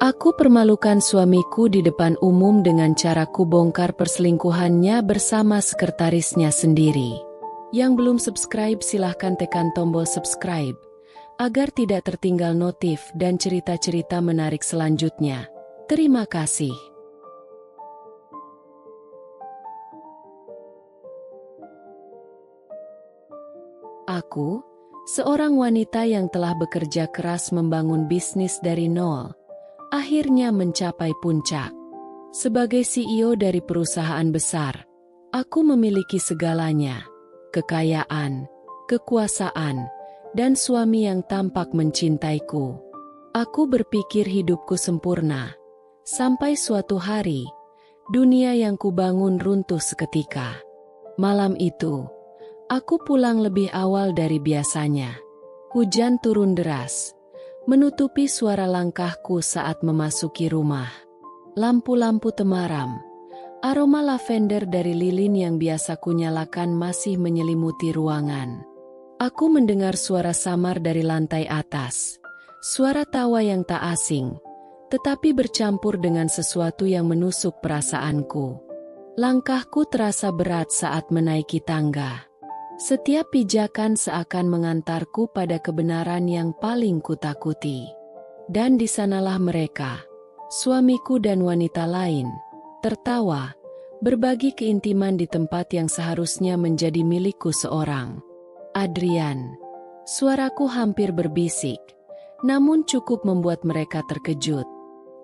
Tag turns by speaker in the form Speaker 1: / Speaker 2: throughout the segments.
Speaker 1: Aku permalukan suamiku di depan umum dengan cara kubongkar perselingkuhannya bersama sekretarisnya sendiri. Yang belum subscribe silahkan tekan tombol subscribe, agar tidak tertinggal notif dan cerita-cerita menarik selanjutnya. Terima kasih. Aku, seorang wanita yang telah bekerja keras membangun bisnis dari nol, akhirnya mencapai puncak. Sebagai CEO dari perusahaan besar, aku memiliki segalanya: kekayaan, kekuasaan, dan suami yang tampak mencintaiku. Aku berpikir hidupku sempurna, sampai suatu hari, dunia yang kubangun runtuh seketika. Malam itu, aku pulang lebih awal dari biasanya. Hujan turun deras, menutupi suara langkahku saat memasuki rumah. Lampu-lampu temaram, aroma lavender dari lilin yang biasa kunyalakan masih menyelimuti ruangan. Aku mendengar suara samar dari lantai atas, suara tawa yang tak asing, tetapi bercampur dengan sesuatu yang menusuk perasaanku. Langkahku terasa berat saat menaiki tangga. Setiap pijakan seakan mengantarku pada kebenaran yang paling kutakuti. Dan di sanalah mereka, suamiku dan wanita lain, tertawa, berbagi keintiman di tempat yang seharusnya menjadi milikku seorang. Adrian, suaraku hampir berbisik, namun cukup membuat mereka terkejut.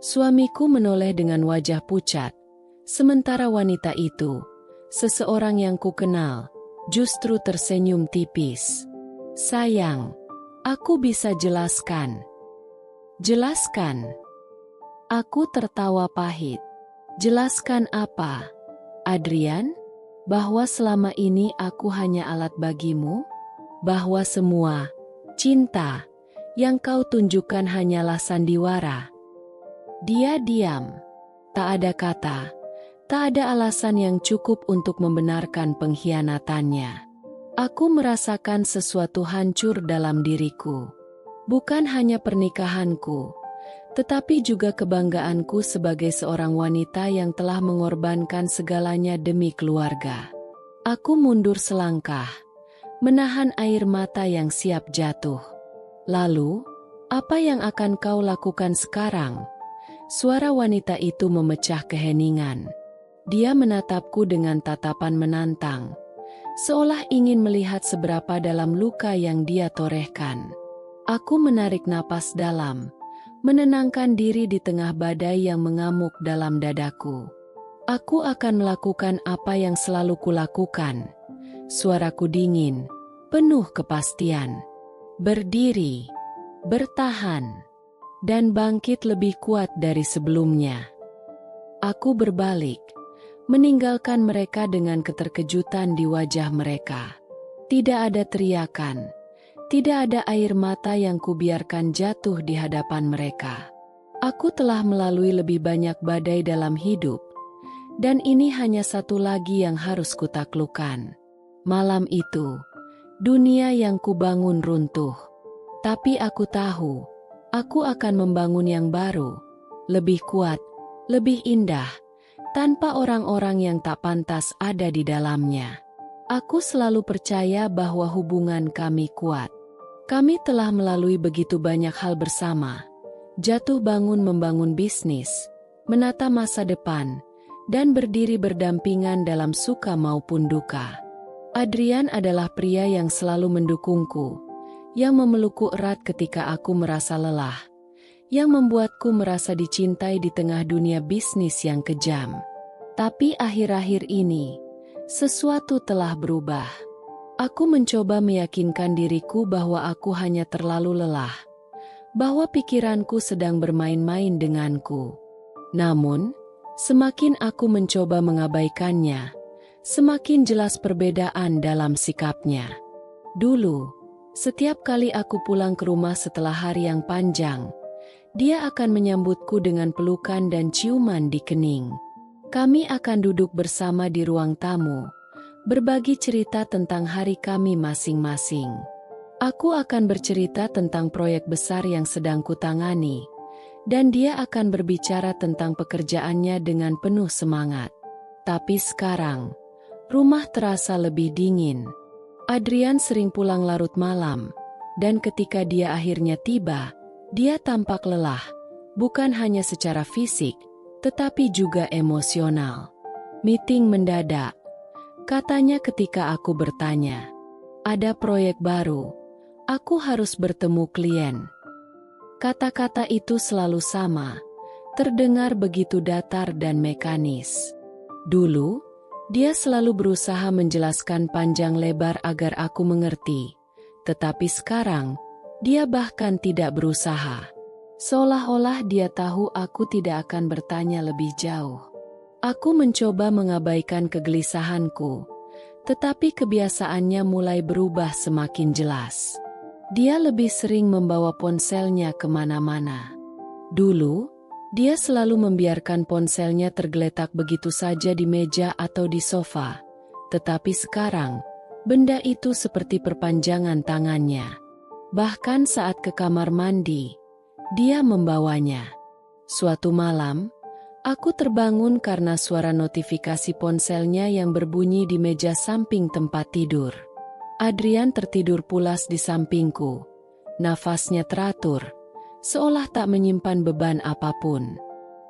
Speaker 1: Suamiku menoleh dengan wajah pucat, sementara wanita itu, seseorang yang kukenal, justru tersenyum tipis. Sayang, aku bisa jelaskan. Jelaskan. Aku tertawa pahit. Jelaskan apa, Adrian? Bahwa selama ini aku hanya alat bagimu? Bahwa semua cinta yang kau tunjukkan hanyalah sandiwara? Dia diam. Tak ada kata. Tak ada alasan yang cukup untuk membenarkan pengkhianatannya. Aku merasakan sesuatu hancur dalam diriku. Bukan hanya pernikahanku, tetapi juga kebanggaanku sebagai seorang wanita yang telah mengorbankan segalanya demi keluarga. Aku mundur selangkah, menahan air mata yang siap jatuh. Lalu, apa yang akan kau lakukan sekarang? Suara wanita itu memecah keheningan. Dia menatapku dengan tatapan menantang, seolah ingin melihat seberapa dalam luka yang dia torehkan. Aku menarik napas dalam, menenangkan diri di tengah badai yang mengamuk dalam dadaku. Aku akan melakukan apa yang selalu kulakukan. Suaraku dingin, penuh kepastian. Berdiri, bertahan, dan bangkit lebih kuat dari sebelumnya. Aku berbalik, meninggalkan mereka dengan keterkejutan di wajah mereka. Tidak ada teriakan, tidak ada air mata yang kubiarkan jatuh di hadapan mereka. Aku telah melalui lebih banyak badai dalam hidup, dan ini hanya satu lagi yang harus kutaklukkan. Malam itu, dunia yang kubangun runtuh. Tapi aku tahu, aku akan membangun yang baru, lebih kuat, lebih indah, tanpa orang-orang yang tak pantas ada di dalamnya. Aku selalu percaya bahwa hubungan kami kuat. Kami telah melalui begitu banyak hal bersama. Jatuh bangun membangun bisnis, menata masa depan, dan berdiri berdampingan dalam suka maupun duka. Adrian adalah pria yang selalu mendukungku, yang memelukku erat ketika aku merasa lelah, yang membuatku merasa dicintai di tengah dunia bisnis yang kejam. Tapi akhir-akhir ini, sesuatu telah berubah. Aku mencoba meyakinkan diriku bahwa aku hanya terlalu lelah, bahwa pikiranku sedang bermain-main denganku. Namun, semakin aku mencoba mengabaikannya, semakin jelas perbedaan dalam sikapnya. Dulu, setiap kali aku pulang ke rumah setelah hari yang panjang, dia akan menyambutku dengan pelukan dan ciuman di kening. Kami akan duduk bersama di ruang tamu, berbagi cerita tentang hari kami masing-masing. Aku akan bercerita tentang proyek besar yang sedang kutangani, Dan dia akan berbicara tentang pekerjaannya dengan penuh semangat. Tapi sekarang, rumah terasa lebih dingin. Adrian sering pulang larut malam, dan ketika dia akhirnya tiba, dia tampak lelah, bukan hanya secara fisik, tetapi juga emosional. Meeting mendadak, katanya ketika aku bertanya. Ada proyek baru, aku harus bertemu klien. Kata-kata itu selalu sama, terdengar begitu datar dan mekanis. Dulu, dia selalu berusaha menjelaskan panjang lebar agar aku mengerti. Tetapi sekarang, dia bahkan tidak berusaha. Seolah-olah dia tahu aku tidak akan bertanya lebih jauh. Aku mencoba mengabaikan kegelisahanku, tetapi kebiasaannya mulai berubah semakin jelas. Dia lebih sering membawa ponselnya kemana-mana. Dulu, dia selalu membiarkan ponselnya tergeletak begitu saja di meja atau di sofa. Tetapi sekarang, benda itu seperti perpanjangan tangannya. Bahkan saat ke kamar mandi, dia membawanya. Suatu malam, aku terbangun karena suara notifikasi ponselnya yang berbunyi di meja samping tempat tidur. Adrian tertidur pulas di sampingku. Nafasnya teratur, seolah tak menyimpan beban apapun.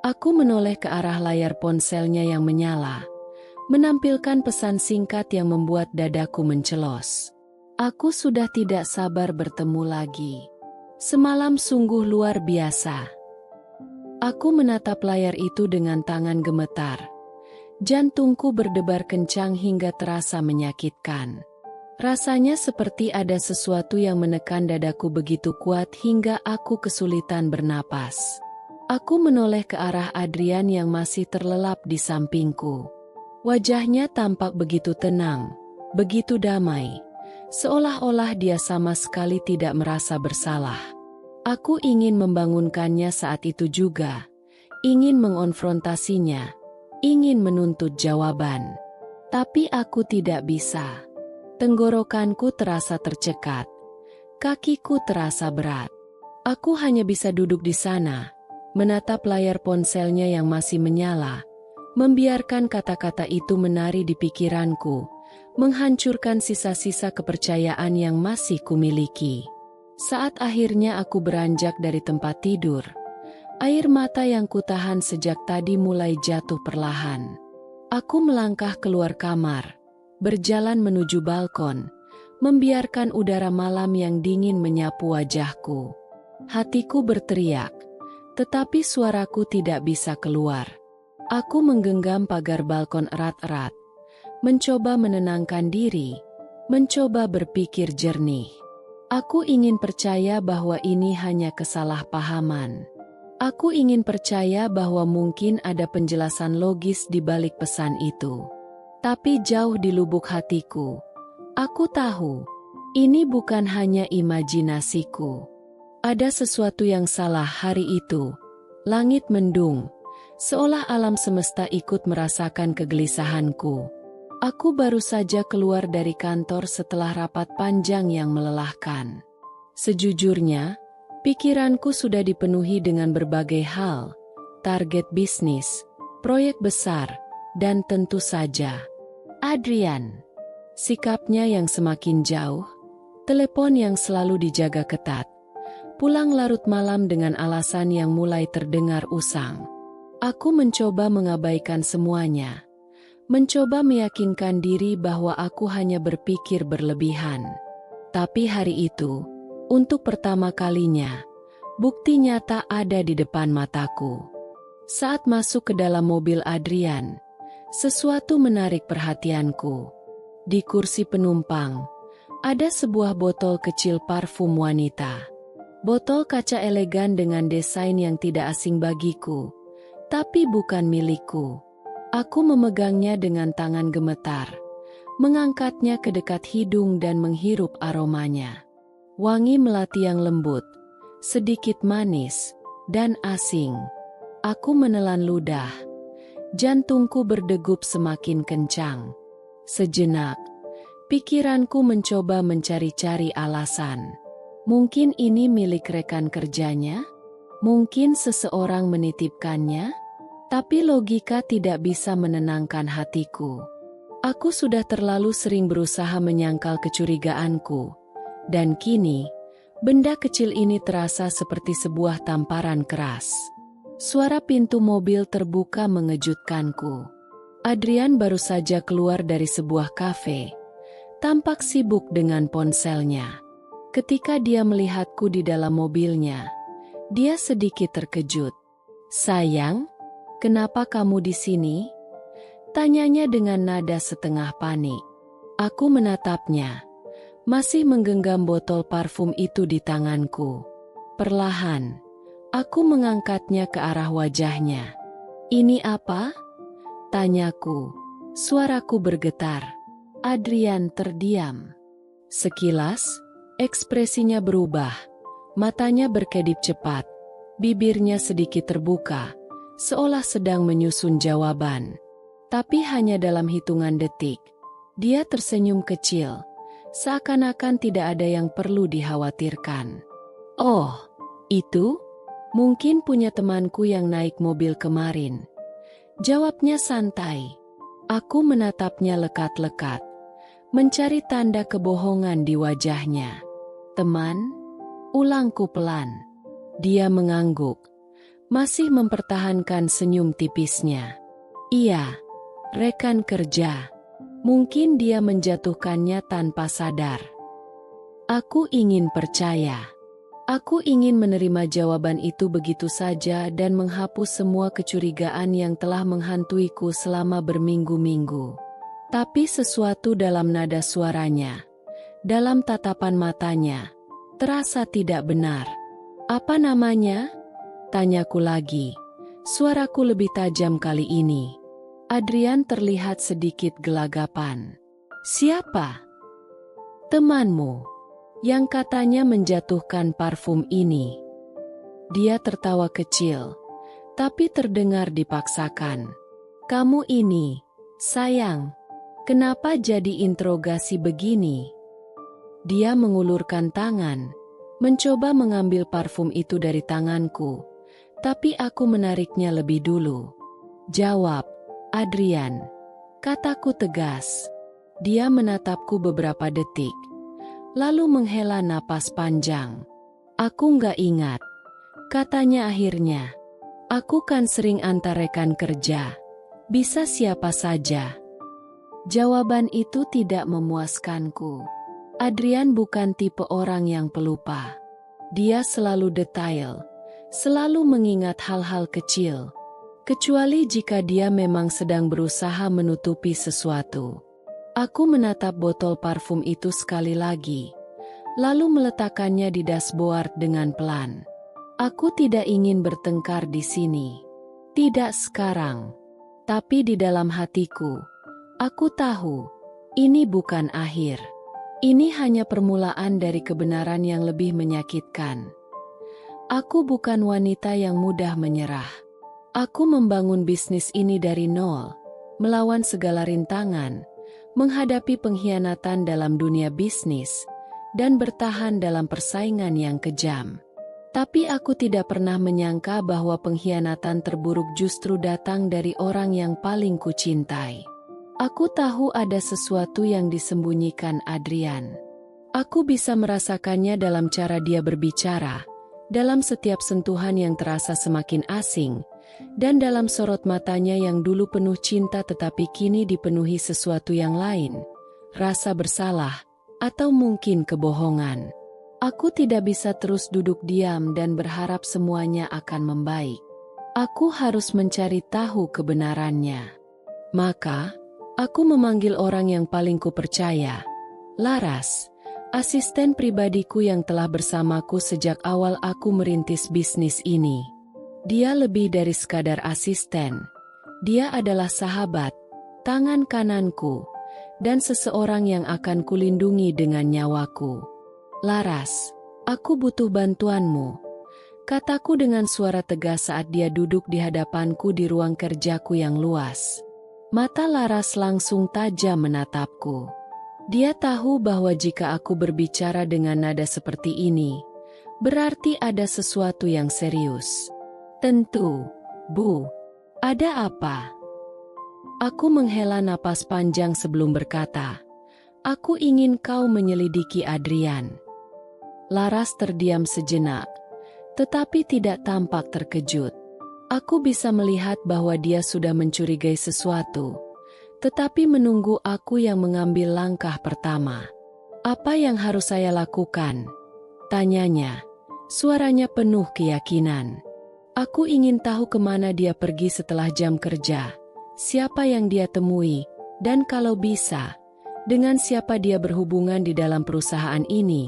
Speaker 1: Aku menoleh ke arah layar ponselnya yang menyala, menampilkan pesan singkat yang membuat dadaku mencelos. Aku sudah tidak sabar bertemu lagi. Semalam sungguh luar biasa. Aku menatap layar itu dengan tangan gemetar. Jantungku berdebar kencang hingga terasa menyakitkan. Rasanya seperti ada sesuatu yang menekan dadaku begitu kuat hingga aku kesulitan bernapas. Aku menoleh ke arah Adrian yang masih terlelap di sampingku. Wajahnya tampak begitu tenang, begitu damai, seolah-olah dia sama sekali tidak merasa bersalah. Aku ingin membangunkannya saat itu juga, ingin mengonfrontasinya, ingin menuntut jawaban. Tapi aku tidak bisa. Tenggorokanku terasa tercekat, kakiku terasa berat. Aku hanya bisa duduk di sana, menatap layar ponselnya yang masih menyala, membiarkan kata-kata itu menari di pikiranku, menghancurkan sisa-sisa kepercayaan yang masih kumiliki. Saat akhirnya aku beranjak dari tempat tidur, air mata yang kutahan sejak tadi mulai jatuh perlahan. Aku melangkah keluar kamar, berjalan menuju balkon, membiarkan udara malam yang dingin menyapu wajahku. Hatiku berteriak, tetapi suaraku tidak bisa keluar. Aku menggenggam pagar balkon erat-erat, mencoba menenangkan diri, mencoba berpikir jernih. Aku ingin percaya bahwa ini hanya kesalahpahaman. Aku ingin percaya bahwa mungkin ada penjelasan logis di balik pesan itu. Tapi jauh di lubuk hatiku, aku tahu, ini bukan hanya imajinasiku. Ada sesuatu yang salah hari itu. Langit mendung, seolah alam semesta ikut merasakan kegelisahanku. Aku baru saja keluar dari kantor setelah rapat panjang yang melelahkan. Sejujurnya, pikiranku sudah dipenuhi dengan berbagai hal, target bisnis, proyek besar, dan tentu saja Adrian. Sikapnya yang semakin jauh, telepon yang selalu dijaga ketat, pulang larut malam dengan alasan yang mulai terdengar usang. Aku mencoba mengabaikan semuanya, mencoba meyakinkan diri bahwa aku hanya berpikir berlebihan. Tapi hari itu, untuk pertama kalinya, bukti nyata ada di depan mataku. Saat masuk ke dalam mobil Adrian, sesuatu menarik perhatianku. Di kursi penumpang, ada sebuah botol kecil parfum wanita. Botol kaca elegan dengan desain yang tidak asing bagiku, tapi bukan milikku. Aku memegangnya dengan tangan gemetar, mengangkatnya ke dekat hidung dan menghirup aromanya. Wangi melati yang lembut, sedikit manis, dan asing. Aku menelan ludah. Jantungku berdegup semakin kencang. Sejenak, pikiranku mencoba mencari-cari alasan. Mungkin ini milik rekan kerjanya? Mungkin seseorang menitipkannya, tapi logika tidak bisa menenangkan hatiku. Aku sudah terlalu sering berusaha menyangkal kecurigaanku, dan kini, benda kecil ini terasa seperti sebuah tamparan keras. Suara pintu mobil terbuka mengejutkanku. Adrian baru saja keluar dari sebuah kafe, tampak sibuk dengan ponselnya. Ketika dia melihatku di dalam mobilnya, dia sedikit terkejut. "Sayang, kenapa kamu di sini?" Tanyanya dengan nada setengah panik. Aku menatapnya, masih menggenggam botol parfum itu di tanganku. Perlahan, aku mengangkatnya ke arah wajahnya. "Ini apa?" tanyaku. Suaraku bergetar. Adrian terdiam. Sekilas, ekspresinya berubah. Matanya berkedip cepat. Bibirnya sedikit terbuka, seolah sedang menyusun jawaban. Tapi hanya dalam hitungan detik, dia tersenyum kecil, seakan-akan tidak ada yang perlu dikhawatirkan. "Oh, itu? Mungkin punya temanku yang naik mobil kemarin," jawabnya santai. Aku menatapnya lekat-lekat, mencari tanda kebohongan di wajahnya. "Teman?" ulangku pelan. Dia mengangguk, masih mempertahankan senyum tipisnya. "Iya, rekan kerja. Mungkin dia menjatuhkannya tanpa sadar." Aku ingin percaya. Aku ingin menerima jawaban itu begitu saja dan menghapus semua kecurigaan yang telah menghantuiku selama berminggu-minggu. Tapi sesuatu dalam nada suaranya, dalam tatapan matanya, terasa tidak benar. "Apa namanya?" tanyaku lagi. Suaraku lebih tajam kali ini. Adrian terlihat sedikit gelagapan. "Siapa?" "Temanmu, yang katanya menjatuhkan parfum ini." Dia tertawa kecil, tapi terdengar dipaksakan. "Kamu ini, sayang, kenapa jadi interogasi begini?" Dia mengulurkan tangan, mencoba mengambil parfum itu dari tanganku, tapi aku menariknya lebih dulu. "Jawab, Adrian," kataku tegas. Dia menatapku beberapa detik, lalu menghela napas panjang. "Aku nggak ingat," katanya akhirnya. "Aku kan sering antar rekan kerja. Bisa siapa saja." Jawaban itu tidak memuaskanku. Adrian bukan tipe orang yang pelupa. Dia selalu detail, selalu mengingat hal-hal kecil, kecuali jika dia memang sedang berusaha menutupi sesuatu. Aku menatap botol parfum itu sekali lagi, lalu meletakkannya di dashboard dengan pelan. Aku tidak ingin bertengkar di sini. Tidak sekarang. Tapi di dalam hatiku, aku tahu, ini bukan akhir. Ini hanya permulaan dari kebenaran yang lebih menyakitkan. Aku bukan wanita yang mudah menyerah. Aku membangun bisnis ini dari nol, melawan segala rintangan, menghadapi pengkhianatan dalam dunia bisnis, dan bertahan dalam persaingan yang kejam. Tapi aku tidak pernah menyangka bahwa pengkhianatan terburuk justru datang dari orang yang paling kucintai. Aku tahu ada sesuatu yang disembunyikan Adrian. Aku bisa merasakannya dalam cara dia berbicara, dalam setiap sentuhan yang terasa semakin asing, dan dalam sorot matanya yang dulu penuh cinta tetapi kini dipenuhi sesuatu yang lain, rasa bersalah, atau mungkin kebohongan. Aku tidak bisa terus duduk diam dan berharap semuanya akan membaik. Aku harus mencari tahu kebenarannya. Maka, aku memanggil orang yang paling kupercaya, Laras, asisten pribadiku yang telah bersamaku sejak awal aku merintis bisnis ini. Dia lebih dari sekadar asisten. Dia adalah sahabat, tangan kananku, dan seseorang yang akan kulindungi dengan nyawaku. "Laras, aku butuh bantuanmu," kataku dengan suara tegas saat dia duduk di hadapanku di ruang kerjaku yang luas. Mata Laras langsung tajam menatapku. Dia tahu bahwa jika aku berbicara dengan nada seperti ini, Berarti ada sesuatu yang serius. Tentu, Bu. Ada apa? Aku menghela napas panjang sebelum berkata, aku ingin kau menyelidiki Adrian. Laras terdiam sejenak, tetapi tidak tampak terkejut. Aku bisa melihat bahwa dia sudah mencurigai sesuatu, tetapi menunggu aku yang mengambil langkah pertama. Apa yang harus saya lakukan? Tanyanya, suaranya penuh keyakinan. Aku ingin tahu kemana dia pergi setelah jam kerja. Siapa yang dia temui, dan kalau bisa, dengan siapa dia berhubungan di dalam perusahaan ini.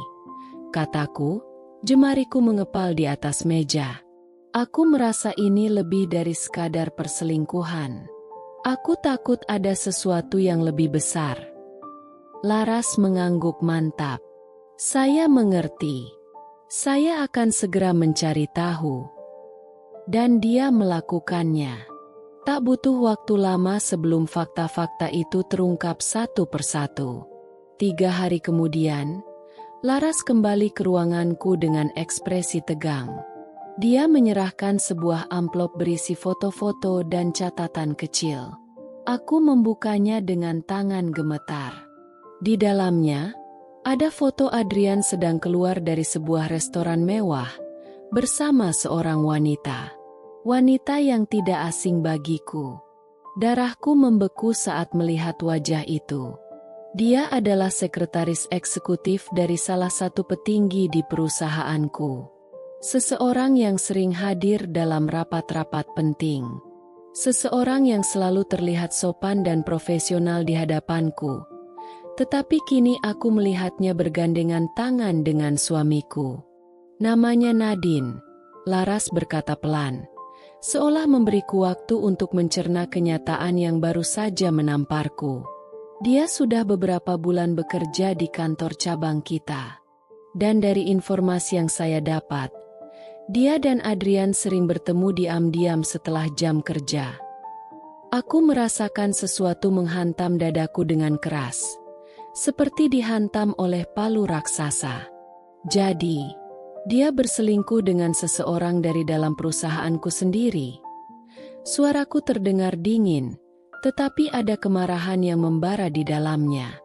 Speaker 1: Kataku, jemariku mengepal di atas meja. Aku merasa ini lebih dari sekadar perselingkuhan. Aku takut ada sesuatu yang lebih besar. Laras mengangguk mantap. Saya mengerti. Saya akan segera mencari tahu. Dan dia melakukannya. Tak butuh waktu lama sebelum fakta-fakta itu terungkap satu persatu. 3 hari kemudian, Laras kembali ke ruanganku dengan ekspresi tegang. Dia menyerahkan sebuah amplop berisi foto-foto dan catatan kecil. Aku membukanya dengan tangan gemetar. Di dalamnya, ada foto Adrian sedang keluar dari sebuah restoran mewah bersama seorang wanita. Wanita yang tidak asing bagiku. Darahku membeku saat melihat wajah itu. Dia adalah sekretaris eksekutif dari salah satu petinggi di perusahaanku. Seseorang yang sering hadir dalam rapat-rapat penting. Seseorang yang selalu terlihat sopan dan profesional di hadapanku. Tetapi kini aku melihatnya bergandengan tangan dengan suamiku. Namanya Nadine, Laras berkata pelan. Seolah memberiku waktu untuk mencerna kenyataan yang baru saja menamparku. Dia sudah beberapa bulan bekerja di kantor cabang kita. Dan dari informasi yang saya dapat, dia dan Adrian sering bertemu diam-diam setelah jam kerja. Aku merasakan sesuatu menghantam dadaku dengan keras, seperti dihantam oleh palu raksasa. Jadi, dia berselingkuh dengan seseorang dari dalam perusahaanku sendiri. Suaraku terdengar dingin, tetapi ada kemarahan yang membara di dalamnya.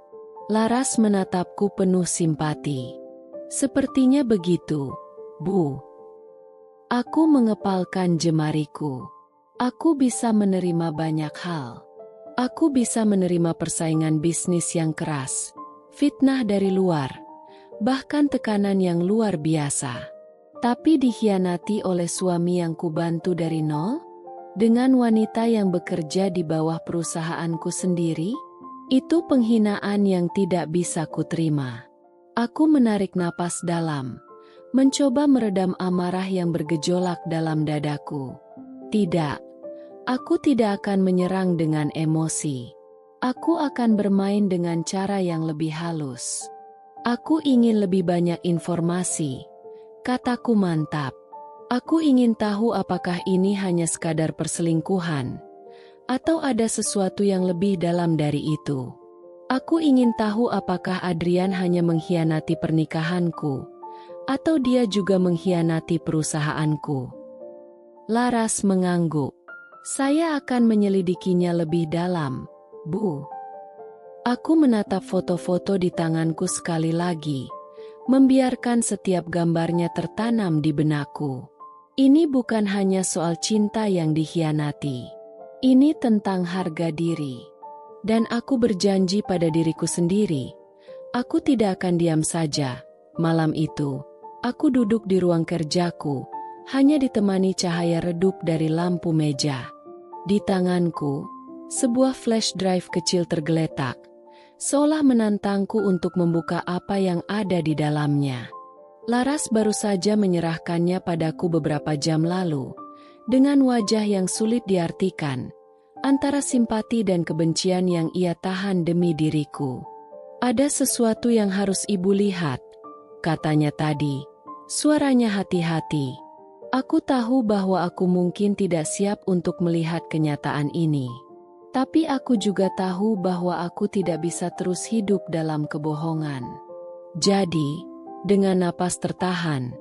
Speaker 1: Laras menatapku penuh simpati. Sepertinya begitu, Bu. Aku mengepalkan jemariku. Aku bisa menerima banyak hal. Aku bisa menerima persaingan bisnis yang keras, fitnah dari luar, bahkan tekanan yang luar biasa. Tapi dikhianati oleh suami yang kubantu dari nol? Dengan wanita yang bekerja di bawah perusahaanku sendiri? Itu penghinaan yang tidak bisa kuterima. Aku menarik napas dalam, mencoba meredam amarah yang bergejolak dalam dadaku. Tidak, aku tidak akan menyerang dengan emosi. Aku akan bermain dengan cara yang lebih halus. Aku ingin lebih banyak informasi. Kataku mantap. Aku ingin tahu apakah ini hanya sekadar perselingkuhan, atau ada sesuatu yang lebih dalam dari itu. Aku ingin tahu apakah Adrian hanya mengkhianati pernikahanku, atau dia juga mengkhianati perusahaanku. Laras mengangguk. Saya akan menyelidikinya lebih dalam, Bu. Aku menatap foto-foto di tanganku sekali lagi, membiarkan setiap gambarnya tertanam di benakku. Ini bukan hanya soal cinta yang dikhianati. Ini tentang harga diri. Dan aku berjanji pada diriku sendiri, aku tidak akan diam saja. Malam itu, aku duduk di ruang kerjaku, hanya ditemani cahaya redup dari lampu meja. Di tanganku, sebuah flash drive kecil tergeletak, seolah menantangku untuk membuka apa yang ada di dalamnya. Laras baru saja menyerahkannya padaku beberapa jam lalu, dengan wajah yang sulit diartikan, antara simpati dan kebencian yang ia tahan demi diriku. Ada sesuatu yang harus ibu lihat, katanya tadi, suaranya hati-hati. Aku tahu bahwa aku mungkin tidak siap untuk melihat kenyataan ini. Tapi aku juga tahu bahwa aku tidak bisa terus hidup dalam kebohongan. Jadi, dengan napas tertahan,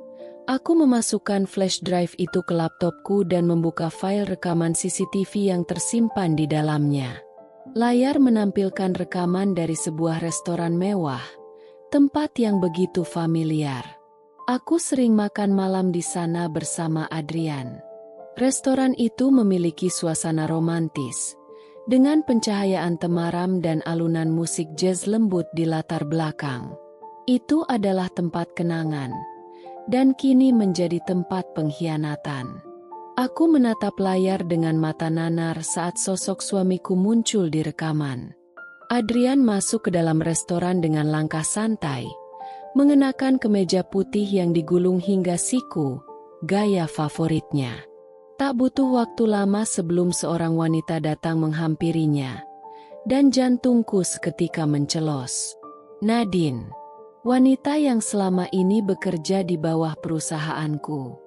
Speaker 1: Aku memasukkan flash drive itu ke laptopku dan membuka file rekaman CCTV yang tersimpan di dalamnya. Layar menampilkan rekaman dari sebuah restoran mewah, tempat yang begitu familiar. Aku sering makan malam di sana bersama Adrian. Restoran itu memiliki suasana romantis, dengan pencahayaan temaram dan alunan musik jazz lembut di latar belakang. Itu adalah tempat kenangan, dan kini menjadi tempat pengkhianatan. Aku menatap layar dengan mata nanar saat sosok suamiku muncul di rekaman. Adrian masuk ke dalam restoran dengan langkah santai, mengenakan kemeja putih yang digulung hingga siku, gaya favoritnya. Tak butuh waktu lama sebelum seorang wanita datang menghampirinya, dan jantungku seketika mencelos. Nadine, wanita yang selama ini bekerja di bawah perusahaanku.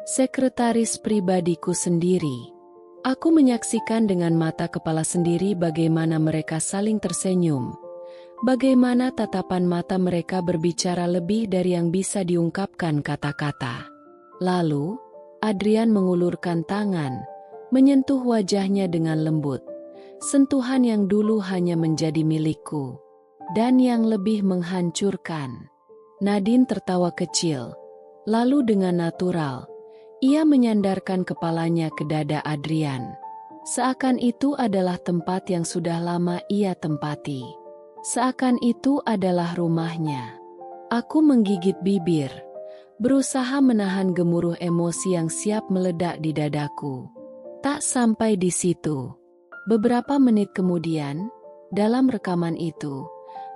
Speaker 1: Sekretaris pribadiku sendiri. Aku menyaksikan dengan mata kepala sendiri bagaimana mereka saling tersenyum. Bagaimana tatapan mata mereka berbicara lebih dari yang bisa diungkapkan kata-kata. Lalu, Adrian mengulurkan tangan, menyentuh wajahnya dengan lembut. Sentuhan yang dulu hanya menjadi milikku. Dan yang lebih menghancurkan. Nadine tertawa kecil. Lalu dengan natural, ia menyandarkan kepalanya ke dada Adrian. Seakan itu adalah tempat yang sudah lama ia tempati. Seakan itu adalah rumahnya. Aku menggigit bibir, berusaha menahan gemuruh emosi yang siap meledak di dadaku. Tak sampai di situ. Beberapa menit kemudian, dalam rekaman itu,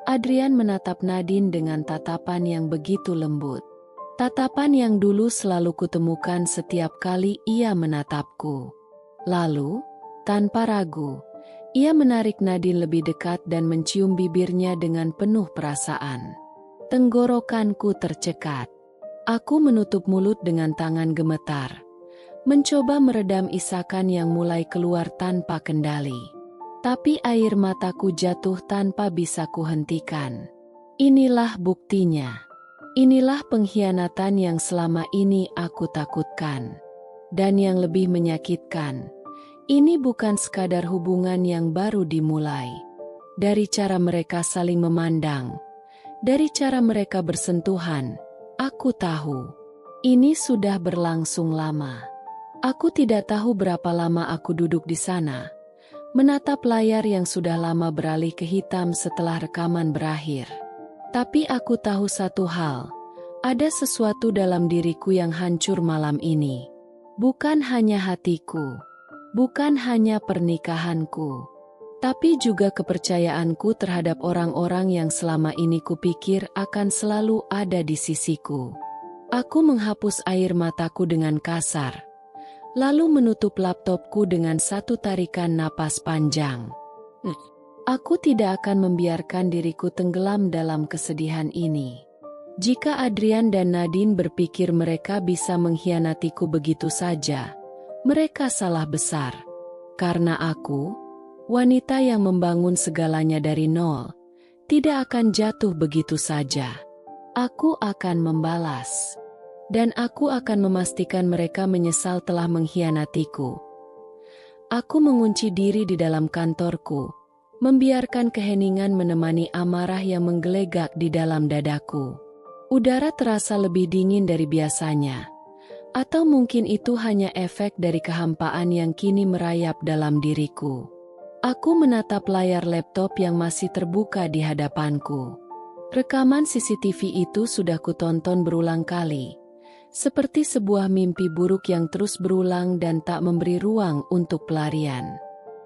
Speaker 1: Adrian menatap Nadine dengan tatapan yang begitu lembut. Tatapan yang dulu selalu kutemukan setiap kali ia menatapku. Lalu, tanpa ragu, ia menarik Nadine lebih dekat dan mencium bibirnya dengan penuh perasaan. Tenggorokanku tercekat. Aku menutup mulut dengan tangan gemetar, mencoba meredam isakan yang mulai keluar tanpa kendali. Tapi air mataku jatuh tanpa bisa kuhentikan. Inilah buktinya. Inilah pengkhianatan yang selama ini aku takutkan. Dan yang lebih menyakitkan, ini bukan sekadar hubungan yang baru dimulai. Dari cara mereka saling memandang, dari cara mereka bersentuhan, aku tahu. Ini sudah berlangsung lama. Aku tidak tahu berapa lama aku duduk di sana, menatap layar yang sudah lama beralih ke hitam setelah rekaman berakhir. Tapi aku tahu satu hal, ada sesuatu dalam diriku yang hancur malam ini. Bukan hanya hatiku, bukan hanya pernikahanku, tapi juga kepercayaanku terhadap orang-orang yang selama ini kupikir akan selalu ada di sisiku. Aku menghapus air mataku dengan kasar, lalu menutup laptopku dengan satu tarikan napas panjang. Aku tidak akan membiarkan diriku tenggelam dalam kesedihan ini. Jika Adrian dan Nadine berpikir mereka bisa mengkhianatiku begitu saja, mereka salah besar. Karena aku, wanita yang membangun segalanya dari nol, tidak akan jatuh begitu saja. Aku akan membalas. Dan aku akan memastikan mereka menyesal telah mengkhianatiku. Aku mengunci diri di dalam kantorku, membiarkan keheningan menemani amarah yang menggelegak di dalam dadaku. Udara terasa lebih dingin dari biasanya. Atau mungkin itu hanya efek dari kehampaan yang kini merayap dalam diriku. Aku menatap layar laptop yang masih terbuka di hadapanku. Rekaman CCTV itu sudah kutonton berulang kali. Seperti sebuah mimpi buruk yang terus berulang dan tak memberi ruang untuk pelarian.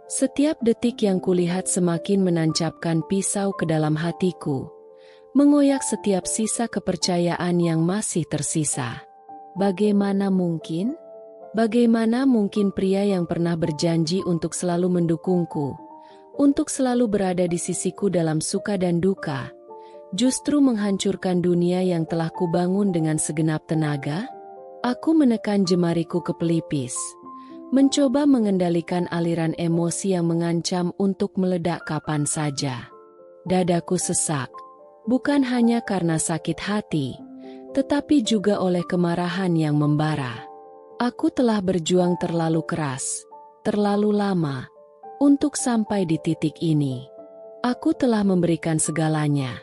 Speaker 1: Setiap detik yang kulihat semakin menancapkan pisau ke dalam hatiku, mengoyak setiap sisa kepercayaan yang masih tersisa. Bagaimana mungkin? Bagaimana mungkin pria yang pernah berjanji untuk selalu mendukungku, untuk selalu berada di sisiku dalam suka dan duka, justru menghancurkan dunia yang telah kubangun dengan segenap tenaga? Aku menekan jemariku ke pelipis, mencoba mengendalikan aliran emosi yang mengancam untuk meledak kapan saja. Dadaku sesak. Bukan hanya karena sakit hati, tetapi juga oleh kemarahan yang membara. Aku telah berjuang terlalu keras, terlalu lama, untuk sampai di titik ini. Aku telah memberikan segalanya,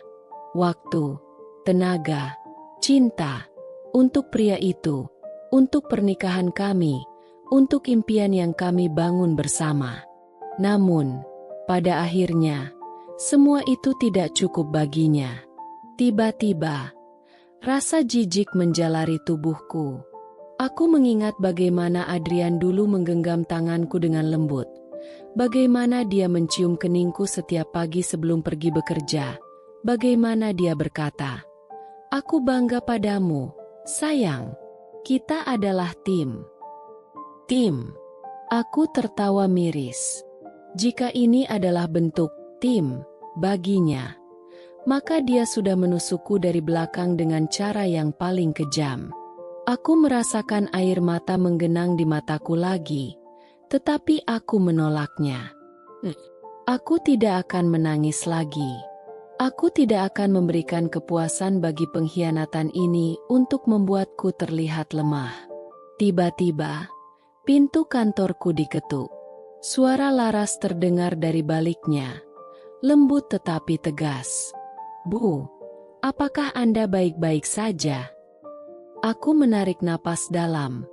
Speaker 1: waktu, tenaga, cinta, untuk pria itu, untuk pernikahan kami, untuk impian yang kami bangun bersama. Namun, pada akhirnya, semua itu tidak cukup baginya. Tiba-tiba, rasa jijik menjalari tubuhku. Aku mengingat bagaimana Adrian dulu menggenggam tanganku dengan lembut. Bagaimana dia mencium keningku setiap pagi sebelum pergi bekerja. Bagaimana dia berkata, "Aku bangga padamu, sayang. Kita adalah tim." Tim. Aku tertawa miris. Jika ini adalah bentuk tim baginya, maka dia sudah menusukku dari belakang dengan cara yang paling kejam. Aku merasakan air mata menggenang di mataku lagi, tetapi aku menolaknya. Aku tidak akan menangis lagi. Aku tidak akan memberikan kepuasan bagi pengkhianatan ini untuk membuatku terlihat lemah. Tiba-tiba, pintu kantorku diketuk. Suara Laras terdengar dari baliknya, lembut tetapi tegas. "Bu, apakah Anda baik-baik saja?" Aku menarik napas dalam,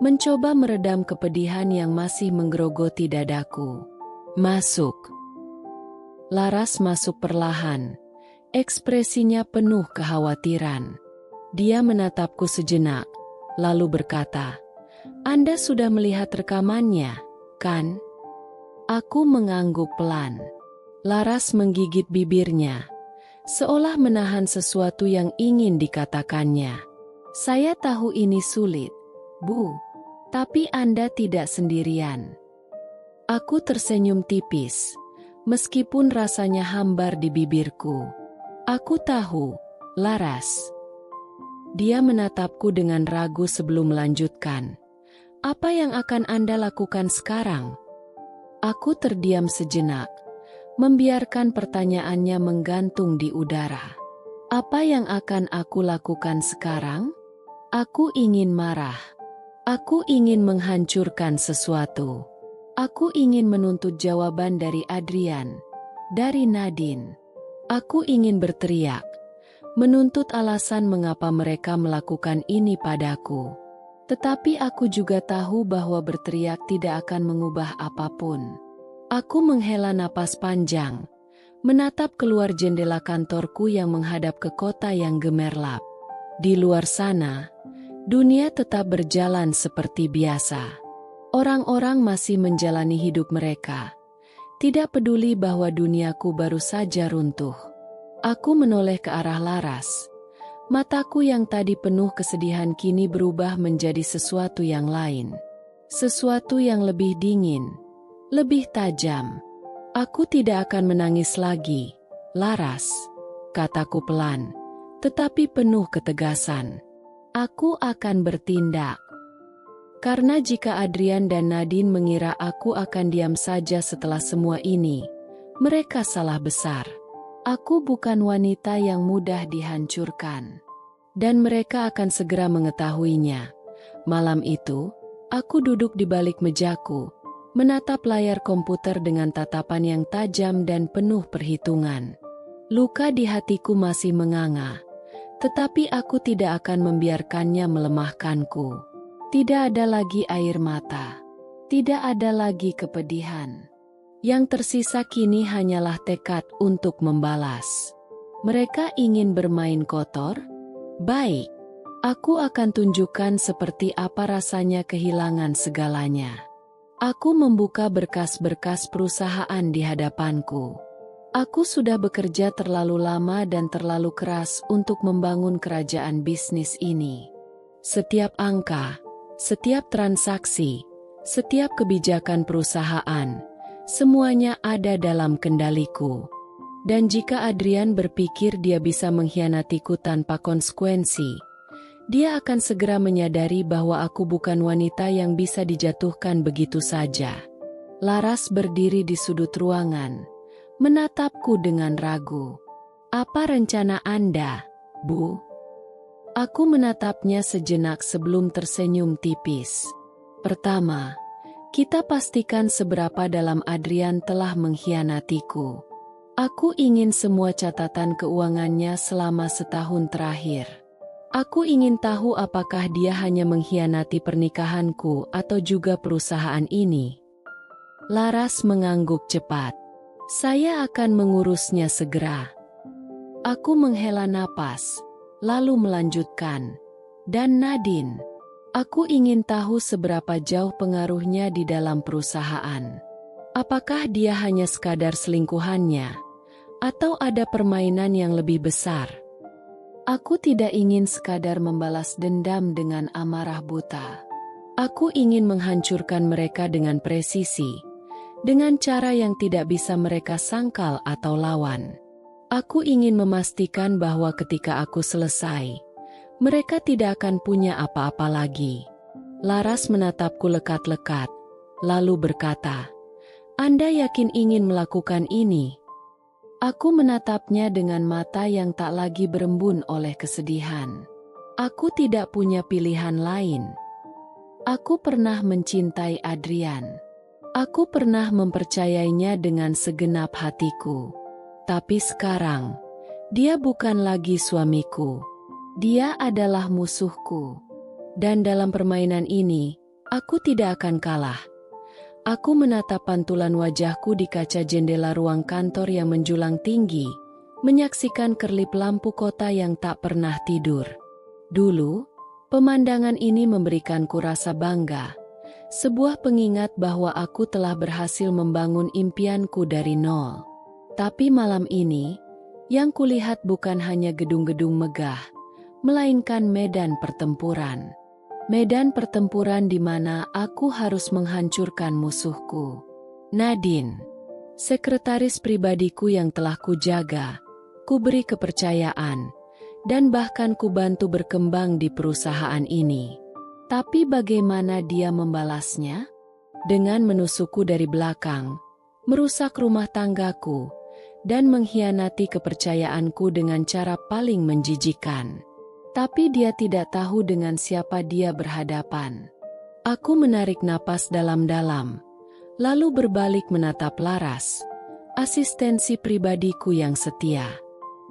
Speaker 1: mencoba meredam kepedihan yang masih menggerogoti dadaku. "Masuk." Laras masuk perlahan, ekspresinya penuh kekhawatiran. Dia menatapku sejenak, lalu berkata, "Anda sudah melihat rekamannya, kan?" Aku mengangguk pelan. Laras menggigit bibirnya, seolah menahan sesuatu yang ingin dikatakannya. "Saya tahu ini sulit, Bu, tapi Anda tidak sendirian." Aku tersenyum tipis, meskipun rasanya hambar di bibirku. "Aku tahu, Laras." Dia menatapku dengan ragu sebelum melanjutkan. "Apa yang akan Anda lakukan sekarang?" Aku terdiam sejenak, membiarkan pertanyaannya menggantung di udara. Apa yang akan aku lakukan sekarang? Aku ingin marah. Aku ingin menghancurkan sesuatu. Aku ingin menuntut jawaban dari Adrian, dari Nadine. Aku ingin berteriak, menuntut alasan mengapa mereka melakukan ini padaku. Tetapi aku juga tahu bahwa berteriak tidak akan mengubah apapun. Aku menghela napas panjang, menatap keluar jendela kantorku yang menghadap ke kota yang gemerlap. Di luar sana, dunia tetap berjalan seperti biasa. Orang-orang masih menjalani hidup mereka, tidak peduli bahwa duniaku baru saja runtuh. Aku menoleh ke arah Laras. Mataku yang tadi penuh kesedihan kini berubah menjadi sesuatu yang lain. Sesuatu yang lebih dingin, lebih tajam. "Aku tidak akan menangis lagi, Laras," kataku pelan, tetapi penuh ketegasan. "Aku akan bertindak. Karena jika Adrian dan Nadine mengira aku akan diam saja setelah semua ini, mereka salah besar. Aku bukan wanita yang mudah dihancurkan. Dan mereka akan segera mengetahuinya." Malam itu, aku duduk di balik mejaku, menatap layar komputer dengan tatapan yang tajam dan penuh perhitungan. Luka di hatiku masih menganga, tetapi aku tidak akan membiarkannya melemahkanku. Tidak ada lagi air mata. Tidak ada lagi kepedihan. Yang tersisa kini hanyalah tekad untuk membalas. Mereka ingin bermain kotor? Baik. Aku akan tunjukkan seperti apa rasanya kehilangan segalanya. Aku membuka berkas-berkas perusahaan di hadapanku. Aku sudah bekerja terlalu lama dan terlalu keras untuk membangun kerajaan bisnis ini. Setiap angka, setiap transaksi, setiap kebijakan perusahaan, semuanya ada dalam kendaliku. Dan jika Adrian berpikir dia bisa mengkhianatiku tanpa konsekuensi, dia akan segera menyadari bahwa aku bukan wanita yang bisa dijatuhkan begitu saja. Laras berdiri di sudut ruangan, menatapku dengan ragu. "Apa rencana Anda, Bu?" Aku menatapnya sejenak sebelum tersenyum tipis. Pertama, kita pastikan seberapa dalam Adrian telah mengkhianatiku. Aku ingin semua catatan keuangannya selama setahun terakhir. Aku ingin tahu apakah dia hanya mengkhianati pernikahanku atau juga perusahaan ini. Laras mengangguk cepat. Saya akan mengurusnya segera. Aku menghela napas, lalu melanjutkan. Dan Nadine, aku ingin tahu seberapa jauh pengaruhnya di dalam perusahaan. Apakah dia hanya sekadar selingkuhannya, atau ada permainan yang lebih besar? Aku tidak ingin sekadar membalas dendam dengan amarah buta. Aku ingin menghancurkan mereka dengan presisi, dengan cara yang tidak bisa mereka sangkal atau lawan. Aku ingin memastikan bahwa ketika aku selesai, mereka tidak akan punya apa-apa lagi. Laras menatapku lekat-lekat, lalu berkata, Anda yakin ingin melakukan ini? Aku menatapnya dengan mata yang tak lagi berembun oleh kesedihan. Aku tidak punya pilihan lain. Aku pernah mencintai Adrian. Aku pernah mempercayainya dengan segenap hatiku. Tapi sekarang, dia bukan lagi suamiku. Dia adalah musuhku. Dan dalam permainan ini, aku tidak akan kalah. Aku menatap pantulan wajahku di kaca jendela ruang kantor yang menjulang tinggi, menyaksikan kerlip lampu kota yang tak pernah tidur. Dulu, pemandangan ini memberikanku rasa bangga, sebuah pengingat bahwa aku telah berhasil membangun impianku dari nol. Tapi malam ini, yang kulihat bukan hanya gedung-gedung megah, melainkan medan pertempuran. Medan pertempuran di mana aku harus menghancurkan musuhku. Nadine, sekretaris pribadiku yang telah kujaga, kuberi kepercayaan, dan bahkan kubantu berkembang di perusahaan ini. Tapi bagaimana dia membalasnya? Dengan menusukku dari belakang, merusak rumah tanggaku, dan mengkhianati kepercayaanku dengan cara paling menjijikan. Tapi dia tidak tahu dengan siapa dia berhadapan. Aku menarik napas dalam-dalam, lalu berbalik menatap Laras, asistensi pribadiku yang setia.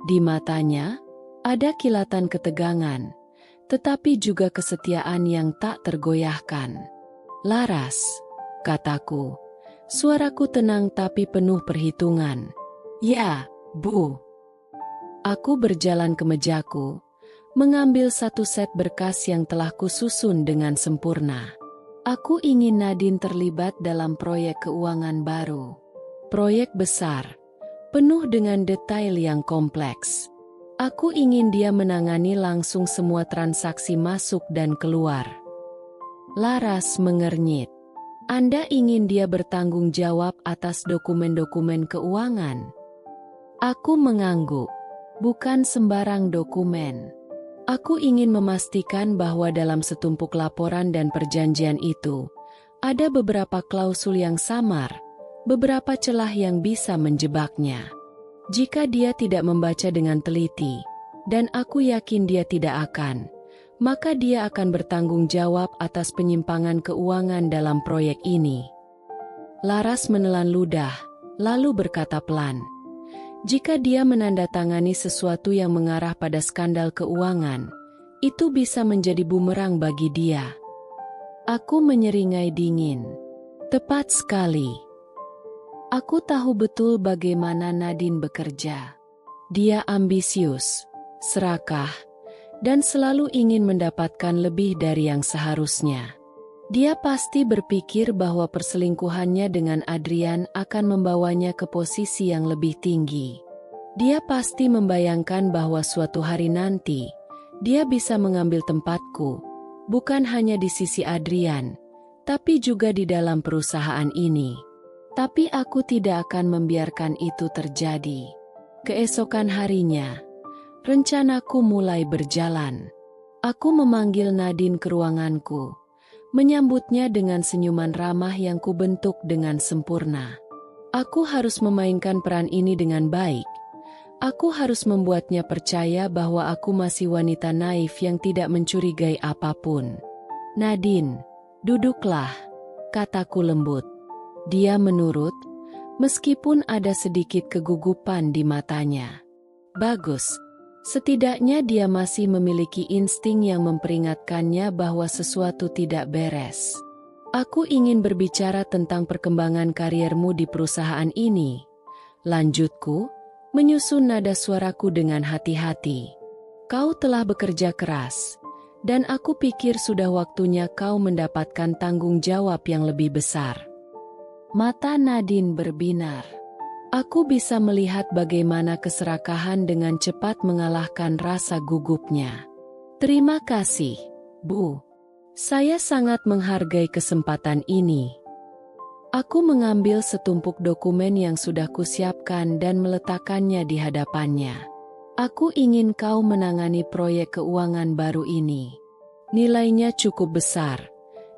Speaker 1: Di matanya, ada kilatan ketegangan, tetapi juga kesetiaan yang tak tergoyahkan. Laras, kataku, suaraku tenang tapi penuh perhitungan. Ya, Bu. Aku berjalan ke mejaku, mengambil satu set berkas yang telah kususun dengan sempurna. Aku ingin Nadine terlibat dalam proyek keuangan baru. Proyek besar, penuh dengan detail yang kompleks. Aku ingin dia menangani langsung semua transaksi masuk dan keluar. Laras mengernyit. Anda ingin dia bertanggung jawab atas dokumen-dokumen keuangan? Aku mengangguk. Bukan sembarang dokumen. Aku ingin memastikan bahwa dalam setumpuk laporan dan perjanjian itu, ada beberapa klausul yang samar, beberapa celah yang bisa menjebaknya. Jika dia tidak membaca dengan teliti, dan aku yakin dia tidak akan, maka dia akan bertanggung jawab atas penyimpangan keuangan dalam proyek ini. Laras menelan ludah, lalu berkata pelan, jika dia menandatangani sesuatu yang mengarah pada skandal keuangan, itu bisa menjadi bumerang bagi dia. Aku menyeringai dingin. Tepat sekali. Aku tahu betul bagaimana Nadine bekerja. Dia ambisius, serakah, dan selalu ingin mendapatkan lebih dari yang seharusnya. Dia pasti berpikir bahwa perselingkuhannya dengan Adrian akan membawanya ke posisi yang lebih tinggi. Dia pasti membayangkan bahwa suatu hari nanti, dia bisa mengambil tempatku, bukan hanya di sisi Adrian, tapi juga di dalam perusahaan ini. Tapi aku tidak akan membiarkan itu terjadi. Keesokan harinya, rencanaku mulai berjalan. Aku memanggil Nadine ke ruanganku, menyambutnya dengan senyuman ramah yang kubentuk dengan sempurna. Aku harus memainkan peran ini dengan baik. Aku harus membuatnya percaya bahwa aku masih wanita naif yang tidak mencurigai apapun. Nadine, duduklah, kataku lembut. Dia menurut, meskipun ada sedikit kegugupan di matanya. Bagus. Setidaknya dia masih memiliki insting yang memperingatkannya bahwa sesuatu tidak beres. Aku ingin berbicara tentang perkembangan kariermu di perusahaan ini. Lanjutku, menyusun nada suaraku dengan hati-hati. Kau telah bekerja keras, dan aku pikir sudah waktunya kau mendapatkan tanggung jawab yang lebih besar. Mata Nadine berbinar. Aku bisa melihat bagaimana keserakahan dengan cepat mengalahkan rasa gugupnya. Terima kasih, Bu. Saya sangat menghargai kesempatan ini. Aku mengambil setumpuk dokumen yang sudah kusiapkan dan meletakkannya di hadapannya. Aku ingin kau menangani proyek keuangan baru ini. Nilainya cukup besar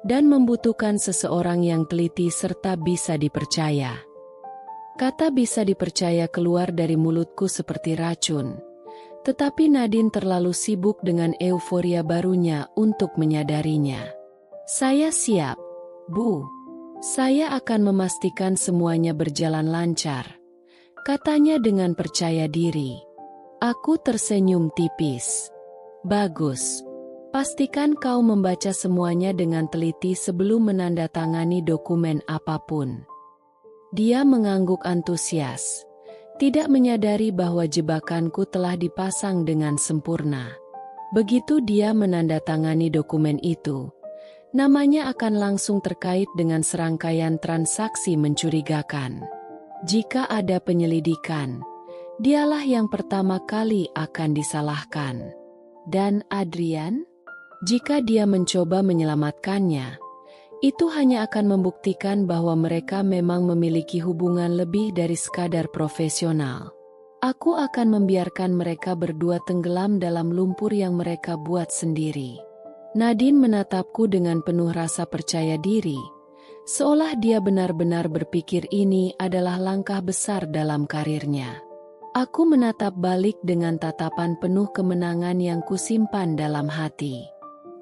Speaker 1: dan membutuhkan seseorang yang teliti serta bisa dipercaya. Kata bisa dipercaya keluar dari mulutku seperti racun. Tetapi Nadine terlalu sibuk dengan euforia barunya untuk menyadarinya. Saya siap, Bu. Saya akan memastikan semuanya berjalan lancar, katanya dengan percaya diri. Aku tersenyum tipis. Bagus. Pastikan kau membaca semuanya dengan teliti sebelum menandatangani dokumen apapun. Dia mengangguk antusias, tidak menyadari bahwa jebakanku telah dipasang dengan sempurna. Begitu dia menandatangani dokumen itu, namanya akan langsung terkait dengan serangkaian transaksi mencurigakan. Jika ada penyelidikan, dialah yang pertama kali akan disalahkan. Dan Adrian? Jika dia mencoba menyelamatkannya, itu hanya akan membuktikan bahwa mereka memang memiliki hubungan lebih dari sekadar profesional. Aku akan membiarkan mereka berdua tenggelam dalam lumpur yang mereka buat sendiri. Nadine menatapku dengan penuh rasa percaya diri, seolah dia benar-benar berpikir ini adalah langkah besar dalam karirnya. Aku menatap balik dengan tatapan penuh kemenangan yang kusimpan dalam hati.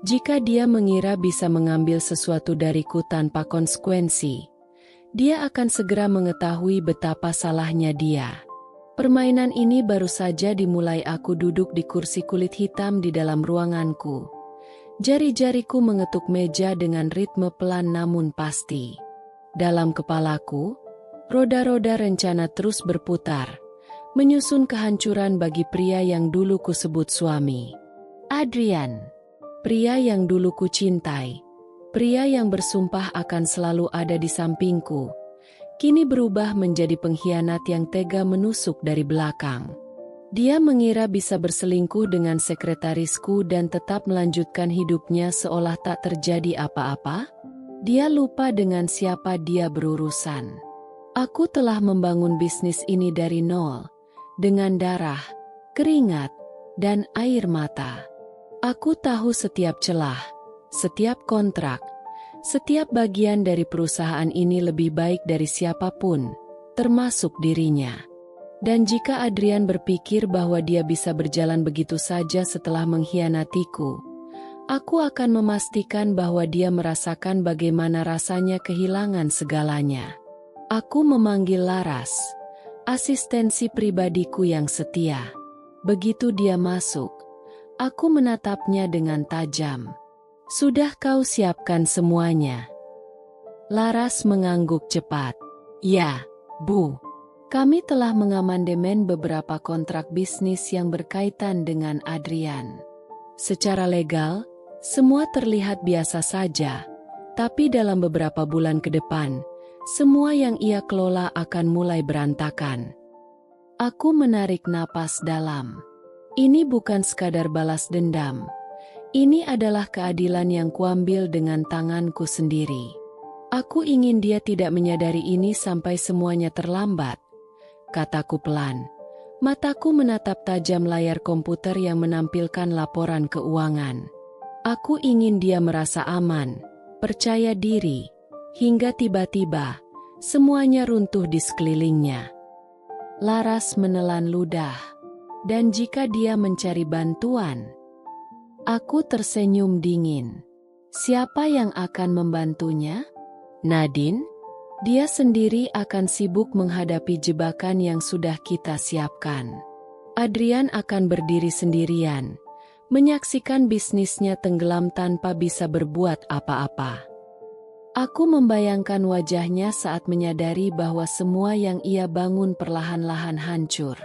Speaker 1: Jika dia mengira bisa mengambil sesuatu dariku tanpa konsekuensi, dia akan segera mengetahui betapa salahnya dia. Permainan ini baru saja dimulai. Aku duduk di kursi kulit hitam di dalam ruanganku. Jari-jariku mengetuk meja dengan ritme pelan namun pasti. Dalam kepalaku, roda-roda rencana terus berputar, menyusun kehancuran bagi pria yang dulu kusebut suami. Adrian. Pria yang dulu kucintai, pria yang bersumpah akan selalu ada di sampingku, kini berubah menjadi pengkhianat yang tega menusuk dari belakang. Dia mengira bisa berselingkuh dengan sekretarisku dan tetap melanjutkan hidupnya seolah tak terjadi apa-apa. Dia lupa dengan siapa dia berurusan. Aku telah membangun bisnis ini dari nol, dengan darah, keringat, dan air mata. Aku tahu setiap celah, setiap kontrak, setiap bagian dari perusahaan ini lebih baik dari siapapun, termasuk dirinya. Dan jika Adrian berpikir bahwa dia bisa berjalan begitu saja setelah mengkhianatiku, aku akan memastikan bahwa dia merasakan bagaimana rasanya kehilangan segalanya. Aku memanggil Laras, asistensi pribadiku yang setia. Begitu dia masuk, aku menatapnya dengan tajam. Sudah kau siapkan semuanya? Laras mengangguk cepat. Ya, Bu. Kami telah mengamandemen beberapa kontrak bisnis yang berkaitan dengan Adrian. Secara legal, semua terlihat biasa saja, tapi dalam beberapa bulan ke depan, semua yang ia kelola akan mulai berantakan. Aku menarik napas dalam. Ini bukan sekadar balas dendam. Ini adalah keadilan yang kuambil dengan tanganku sendiri. Aku ingin dia tidak menyadari ini sampai semuanya terlambat, kataku pelan. Mataku menatap tajam layar komputer yang menampilkan laporan keuangan. Aku ingin dia merasa aman, percaya diri, hingga tiba-tiba, semuanya runtuh di sekelilingnya. Laras menelan ludah. Dan jika dia mencari bantuan? Aku tersenyum dingin. Siapa yang akan membantunya? Nadine? Dia sendiri akan sibuk menghadapi jebakan yang sudah kita siapkan. Adrian akan berdiri sendirian, menyaksikan bisnisnya tenggelam tanpa bisa berbuat apa-apa. Aku membayangkan wajahnya saat menyadari bahwa semua yang ia bangun perlahan-lahan hancur.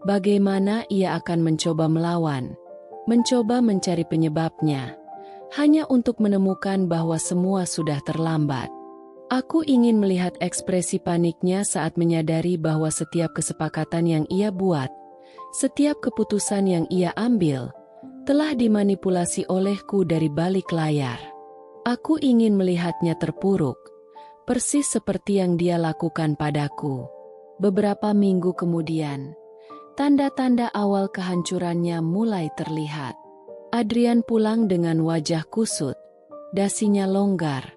Speaker 1: Bagaimana ia akan mencoba melawan, mencoba mencari penyebabnya, hanya untuk menemukan bahwa semua sudah terlambat. Aku ingin melihat ekspresi paniknya saat menyadari bahwa setiap kesepakatan yang ia buat, setiap keputusan yang ia ambil, telah dimanipulasi olehku dari balik layar. Aku ingin melihatnya terpuruk, persis seperti yang dia lakukan padaku. Beberapa minggu kemudian, tanda-tanda awal kehancurannya mulai terlihat. Adrian pulang dengan wajah kusut, dasinya longgar,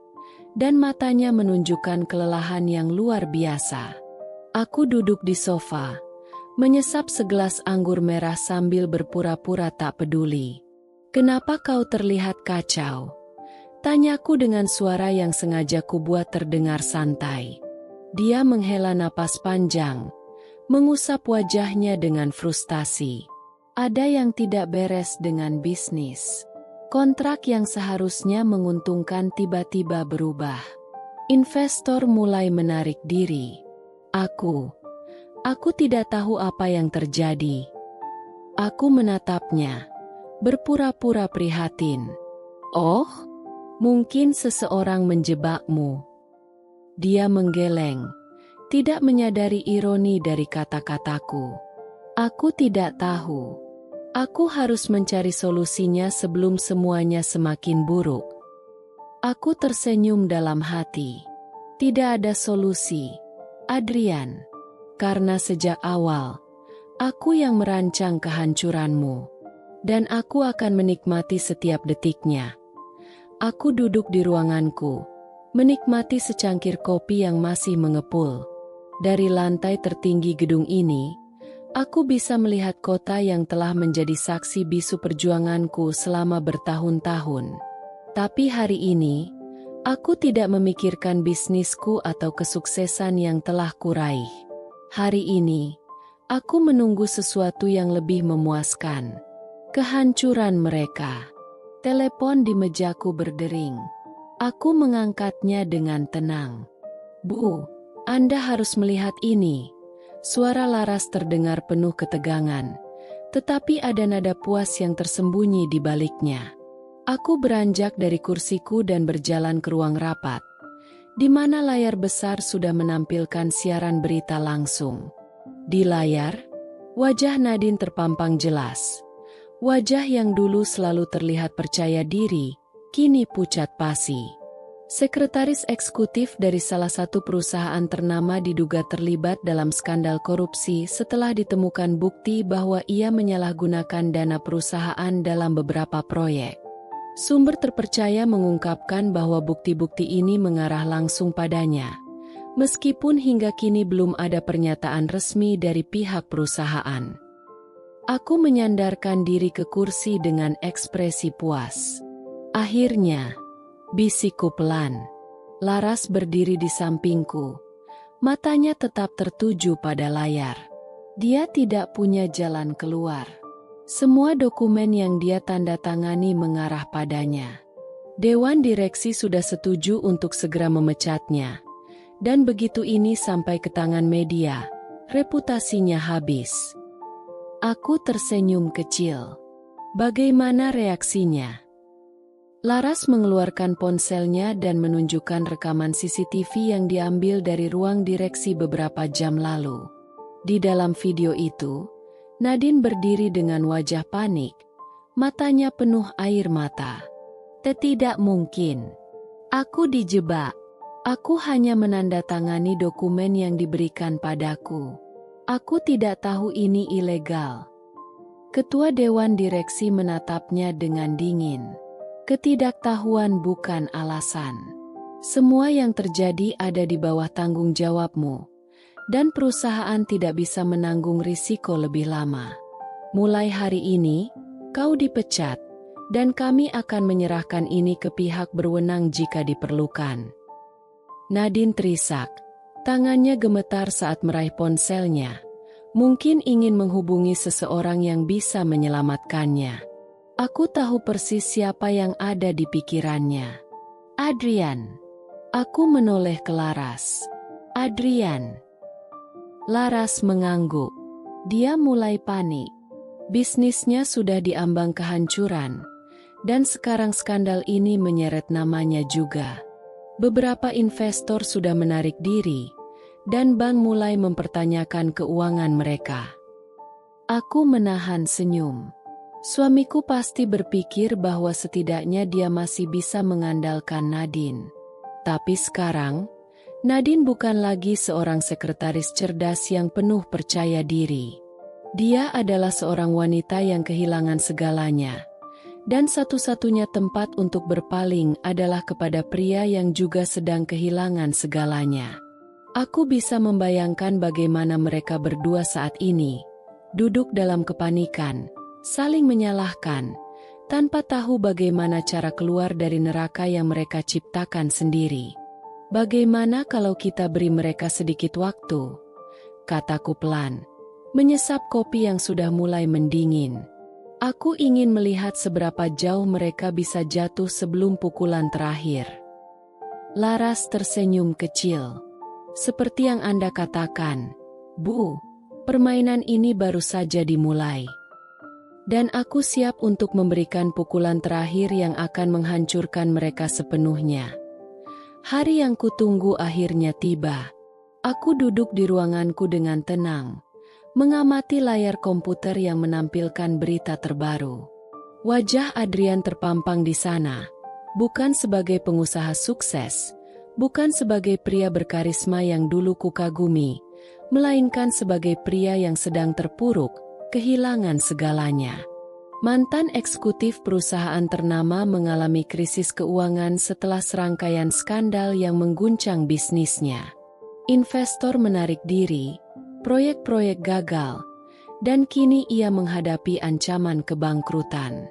Speaker 1: dan matanya menunjukkan kelelahan yang luar biasa. Aku duduk di sofa, menyesap segelas anggur merah sambil berpura-pura tak peduli. "Kenapa kau terlihat kacau?" tanyaku dengan suara yang sengaja kubuat terdengar santai. Dia menghela napas panjang, mengusap wajahnya dengan frustasi. Ada yang tidak beres dengan bisnis. Kontrak yang seharusnya menguntungkan tiba-tiba berubah. Investor mulai menarik diri. Aku tidak tahu apa yang terjadi. Aku menatapnya, berpura-pura prihatin. "Oh, mungkin seseorang menjebakmu." Dia menggeleng, tidak menyadari ironi dari kata-kataku. Aku tidak tahu. Aku harus mencari solusinya sebelum semuanya semakin buruk. Aku tersenyum dalam hati. Tidak ada solusi, Adrian. Karena sejak awal, aku yang merancang kehancuranmu. Dan aku akan menikmati setiap detiknya. Aku duduk di ruanganku, menikmati secangkir kopi yang masih mengepul. Dari lantai tertinggi gedung ini, aku bisa melihat kota yang telah menjadi saksi bisu perjuanganku selama bertahun-tahun. Tapi hari ini, aku tidak memikirkan bisnisku atau kesuksesan yang telah kuraih. Hari ini, aku menunggu sesuatu yang lebih memuaskan. Kehancuran mereka. Telepon di mejaku berdering. Aku mengangkatnya dengan tenang. "Bu, Anda harus melihat ini." Suara Laras terdengar penuh ketegangan, tetapi ada nada puas yang tersembunyi di baliknya. Aku beranjak dari kursiku dan berjalan ke ruang rapat, di mana layar besar sudah menampilkan siaran berita langsung. Di layar, wajah Nadine terpampang jelas. Wajah yang dulu selalu terlihat percaya diri, kini pucat pasi. Sekretaris eksekutif dari salah satu perusahaan ternama diduga terlibat dalam skandal korupsi setelah ditemukan bukti bahwa ia menyalahgunakan dana perusahaan dalam beberapa proyek. Sumber terpercaya mengungkapkan bahwa bukti-bukti ini mengarah langsung padanya, meskipun hingga kini belum ada pernyataan resmi dari pihak perusahaan. Aku menyandarkan diri ke kursi dengan ekspresi puas. Akhirnya, bisikku pelan. Laras berdiri di sampingku. Matanya tetap tertuju pada layar. Dia tidak punya jalan keluar. Semua dokumen yang dia tanda tangani mengarah padanya. Dewan direksi sudah setuju untuk segera memecatnya. Dan begitu ini sampai ke tangan media, reputasinya habis. Aku tersenyum kecil. Bagaimana reaksinya? Laras mengeluarkan ponselnya dan menunjukkan rekaman CCTV yang diambil dari ruang direksi beberapa jam lalu. Di dalam video itu, Nadine berdiri dengan wajah panik, matanya penuh air mata. "Tidak mungkin. Aku dijebak. Aku hanya menandatangani dokumen yang diberikan padaku. Aku tidak tahu ini ilegal." Ketua Dewan Direksi menatapnya dengan dingin. "Ketidaktahuan bukan alasan. Semua yang terjadi ada di bawah tanggung jawabmu. dan perusahaan tidak bisa menanggung risiko lebih lama. Mulai hari ini, kau dipecat, dan kami akan menyerahkan ini ke pihak berwenang jika diperlukan. Nadine terisak. Tangannya gemetar saat meraih ponselnya. Mungkin ingin menghubungi seseorang yang bisa menyelamatkannya. Aku tahu persis siapa yang ada di pikirannya. Adrian. Aku menoleh ke Laras. Adrian. Laras mengangguk. Dia mulai panik. Bisnisnya sudah diambang kehancuran. Dan sekarang skandal ini menyeret namanya juga. Beberapa investor sudah menarik diri, dan bank mulai mempertanyakan keuangan mereka. Aku menahan senyum. Suamiku pasti berpikir bahwa setidaknya dia masih bisa mengandalkan Nadine. Tapi sekarang, Nadine bukan lagi seorang sekretaris cerdas yang penuh percaya diri. Dia adalah seorang wanita yang kehilangan segalanya. Dan satu-satunya tempat untuk berpaling adalah kepada pria yang juga sedang kehilangan segalanya. Aku bisa membayangkan bagaimana mereka berdua saat ini, duduk dalam kepanikan, saling menyalahkan, tanpa tahu bagaimana cara keluar dari neraka yang mereka ciptakan sendiri. Bagaimana kalau kita beri mereka sedikit waktu? Kataku pelan, menyesap kopi yang sudah mulai mendingin. Aku ingin melihat seberapa jauh mereka bisa jatuh sebelum pukulan terakhir. Laras tersenyum kecil. Seperti yang Anda katakan, Bu, permainan ini baru saja dimulai. Dan aku siap untuk memberikan pukulan terakhir yang akan menghancurkan mereka sepenuhnya. Hari yang kutunggu akhirnya tiba. Aku duduk di ruanganku dengan tenang, mengamati layar komputer yang menampilkan berita terbaru. Wajah Adrian terpampang di sana, bukan sebagai pengusaha sukses, bukan sebagai pria berkarisma yang dulu kukagumi, melainkan sebagai pria yang sedang terpuruk, kehilangan segalanya. Mantan eksekutif perusahaan ternama mengalami krisis keuangan setelah serangkaian skandal yang mengguncang bisnisnya. Investor menarik diri, proyek-proyek gagal, dan kini ia menghadapi ancaman kebangkrutan.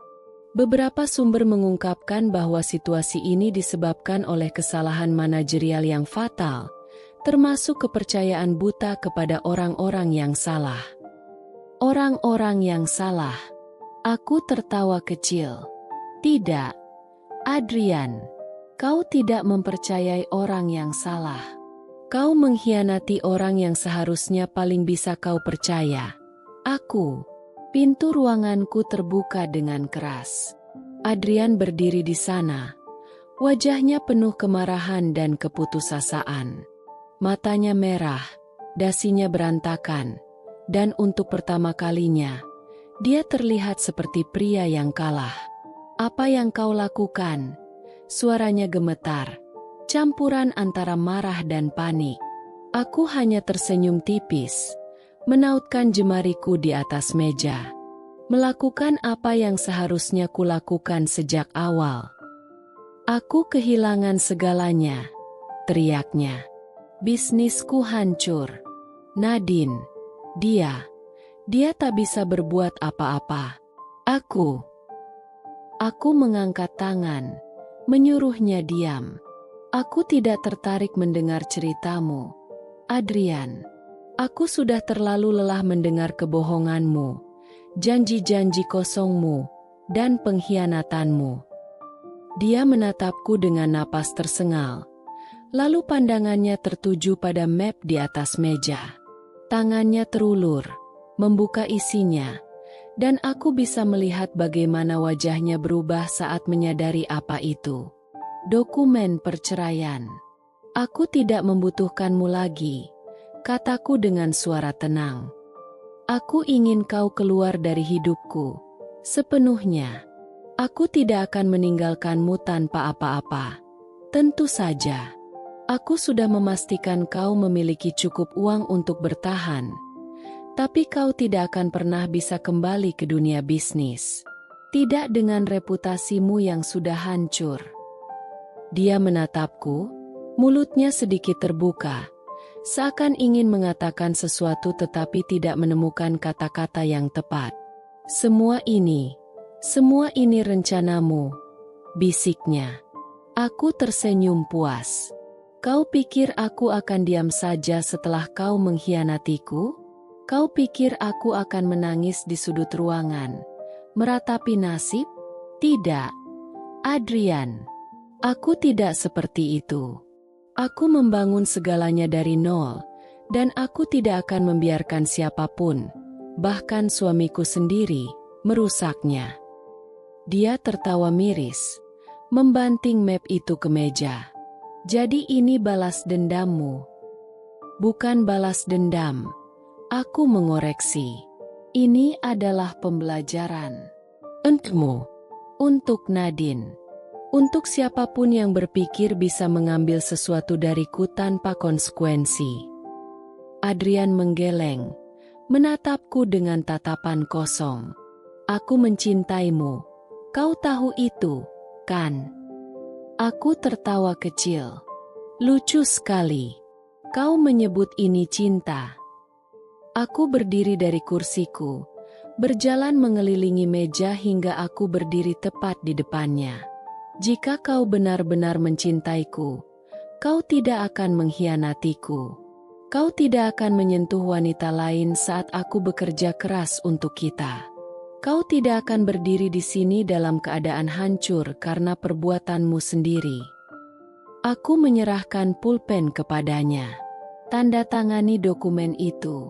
Speaker 1: Beberapa sumber mengungkapkan bahwa situasi ini disebabkan oleh kesalahan manajerial yang fatal, termasuk kepercayaan buta kepada orang-orang yang salah. Orang-orang yang salah. Aku tertawa kecil. Tidak, Adrian, kau tidak mempercayai orang yang salah. Kau mengkhianati orang yang seharusnya paling bisa kau percaya. Aku. Pintu ruanganku terbuka dengan keras. Adrian berdiri di sana. Wajahnya penuh kemarahan dan keputusasaan. Matanya merah, dasinya berantakan, dan untuk pertama kalinya, dia terlihat seperti pria yang kalah. Apa yang kau lakukan? Suaranya gemetar, campuran antara marah dan panik. Aku hanya tersenyum tipis, menautkan jemariku di atas meja. Melakukan apa yang seharusnya kulakukan sejak awal. Aku kehilangan segalanya, teriaknya. Bisnisku hancur. Nadine, dia tak bisa berbuat apa-apa. Aku mengangkat tangan, menyuruhnya diam. Aku tidak tertarik mendengar ceritamu, Adrian. Aku sudah terlalu lelah mendengar kebohonganmu, janji-janji kosongmu, dan pengkhianatanmu. Dia menatapku dengan napas tersengal, lalu pandangannya tertuju pada map di atas meja. Tangannya terulur, membuka isinya, dan aku bisa melihat bagaimana wajahnya berubah saat menyadari apa itu. Dokumen perceraian. Aku tidak membutuhkanmu lagi, kataku dengan suara tenang. Aku ingin kau keluar dari hidupku, sepenuhnya. Aku tidak akan meninggalkanmu tanpa apa-apa. Tentu saja. Aku sudah memastikan kau memiliki cukup uang untuk bertahan. Tapi kau tidak akan pernah bisa kembali ke dunia bisnis. Tidak dengan reputasimu yang sudah hancur. Dia menatapku, mulutnya sedikit terbuka, seakan ingin mengatakan sesuatu tetapi tidak menemukan kata-kata yang tepat. Semua ini rencanamu, bisiknya. Aku tersenyum puas. Kau pikir aku akan diam saja setelah kau mengkhianatiku? Kau pikir aku akan menangis di sudut ruangan, meratapi nasib? Tidak, Adrian. Aku tidak seperti itu. Aku membangun segalanya dari nol, dan aku tidak akan membiarkan siapapun, bahkan suamiku sendiri, merusaknya. Dia tertawa miris, membanting map itu ke meja. Jadi ini balas dendammu? Bukan balas dendam. Aku mengoreksi. Ini adalah pembelajaran. Untukmu. Untuk Nadine. Untuk siapapun yang berpikir bisa mengambil sesuatu dariku tanpa konsekuensi. Adrian menggeleng, menatapku dengan tatapan kosong. Aku mencintaimu. Kau tahu itu, kan? Aku tertawa kecil. Lucu sekali. Kau menyebut ini cinta. Aku berdiri dari kursiku, berjalan mengelilingi meja hingga aku berdiri tepat di depannya. Jika kau benar-benar mencintaiku, kau tidak akan mengkhianatiku. Kau tidak akan menyentuh wanita lain saat aku bekerja keras untuk kita. Kau tidak akan berdiri di sini dalam keadaan hancur karena perbuatanmu sendiri. Aku menyerahkan pulpen kepadanya. Tanda tangani dokumen itu,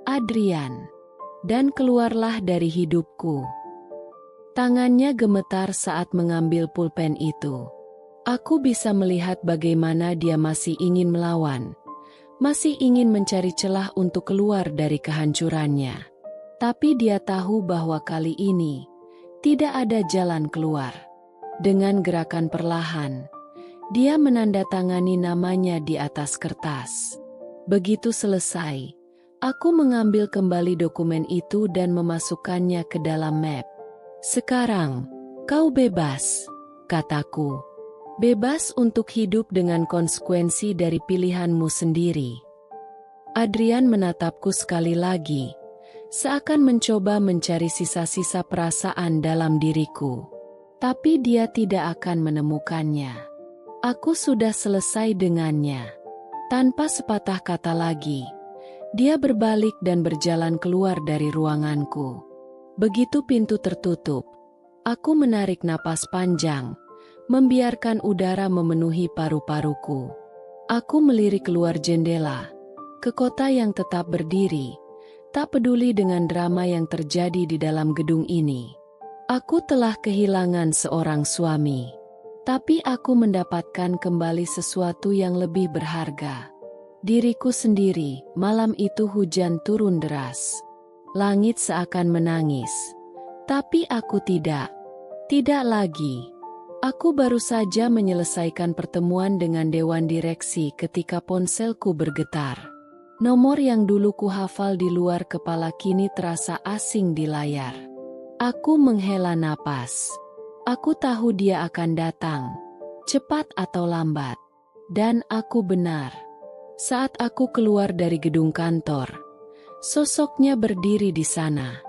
Speaker 1: Adrian, dan keluarlah dari hidupku. Tangannya gemetar saat mengambil pulpen itu. Aku bisa melihat bagaimana dia masih ingin melawan, masih ingin mencari celah untuk keluar dari kehancurannya. Tapi dia tahu bahwa kali ini tidak ada jalan keluar. Dengan gerakan perlahan, dia menandatangani namanya di atas kertas. Begitu selesai, aku mengambil kembali dokumen itu dan memasukkannya ke dalam map. Sekarang, kau bebas, kataku. Bebas untuk hidup dengan konsekuensi dari pilihanmu sendiri. Adrian menatapku sekali lagi, seakan mencoba mencari sisa-sisa perasaan dalam diriku. Tapi dia tidak akan menemukannya. Aku sudah selesai dengannya. Tanpa sepatah kata lagi, dia berbalik dan berjalan keluar dari ruanganku. Begitu pintu tertutup, aku menarik napas panjang, membiarkan udara memenuhi paru-paruku. Aku melirik keluar jendela, ke kota yang tetap berdiri, tak peduli dengan drama yang terjadi di dalam gedung ini. Aku telah kehilangan seorang suami, tapi aku mendapatkan kembali sesuatu yang lebih berharga. Diriku sendiri. Malam itu hujan turun deras. Langit seakan menangis. Tapi aku tidak. Tidak lagi. Aku baru saja menyelesaikan pertemuan dengan dewan direksi ketika ponselku bergetar. Nomor yang dulu kuhafal di luar kepala kini terasa asing di layar. Aku menghela napas. Aku tahu dia akan datang, cepat atau lambat. Dan aku benar. Saat aku keluar dari gedung kantor, sosoknya berdiri di sana.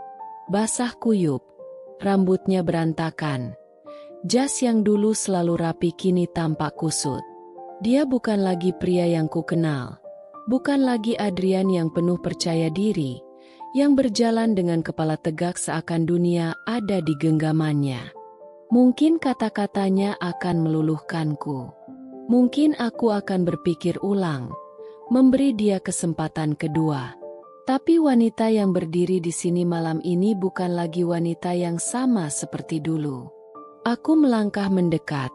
Speaker 1: Basah kuyup, rambutnya berantakan. Jas yang dulu selalu rapi kini tampak kusut. Dia bukan lagi pria yang kukenal. Bukan lagi Adrian yang penuh percaya diri, yang berjalan dengan kepala tegak seakan dunia ada di genggamannya. Mungkin kata-katanya akan meluluhkanku. Mungkin aku akan berpikir ulang, memberi dia kesempatan kedua. Tapi wanita yang berdiri di sini malam ini bukan lagi wanita yang sama seperti dulu. Aku melangkah mendekat.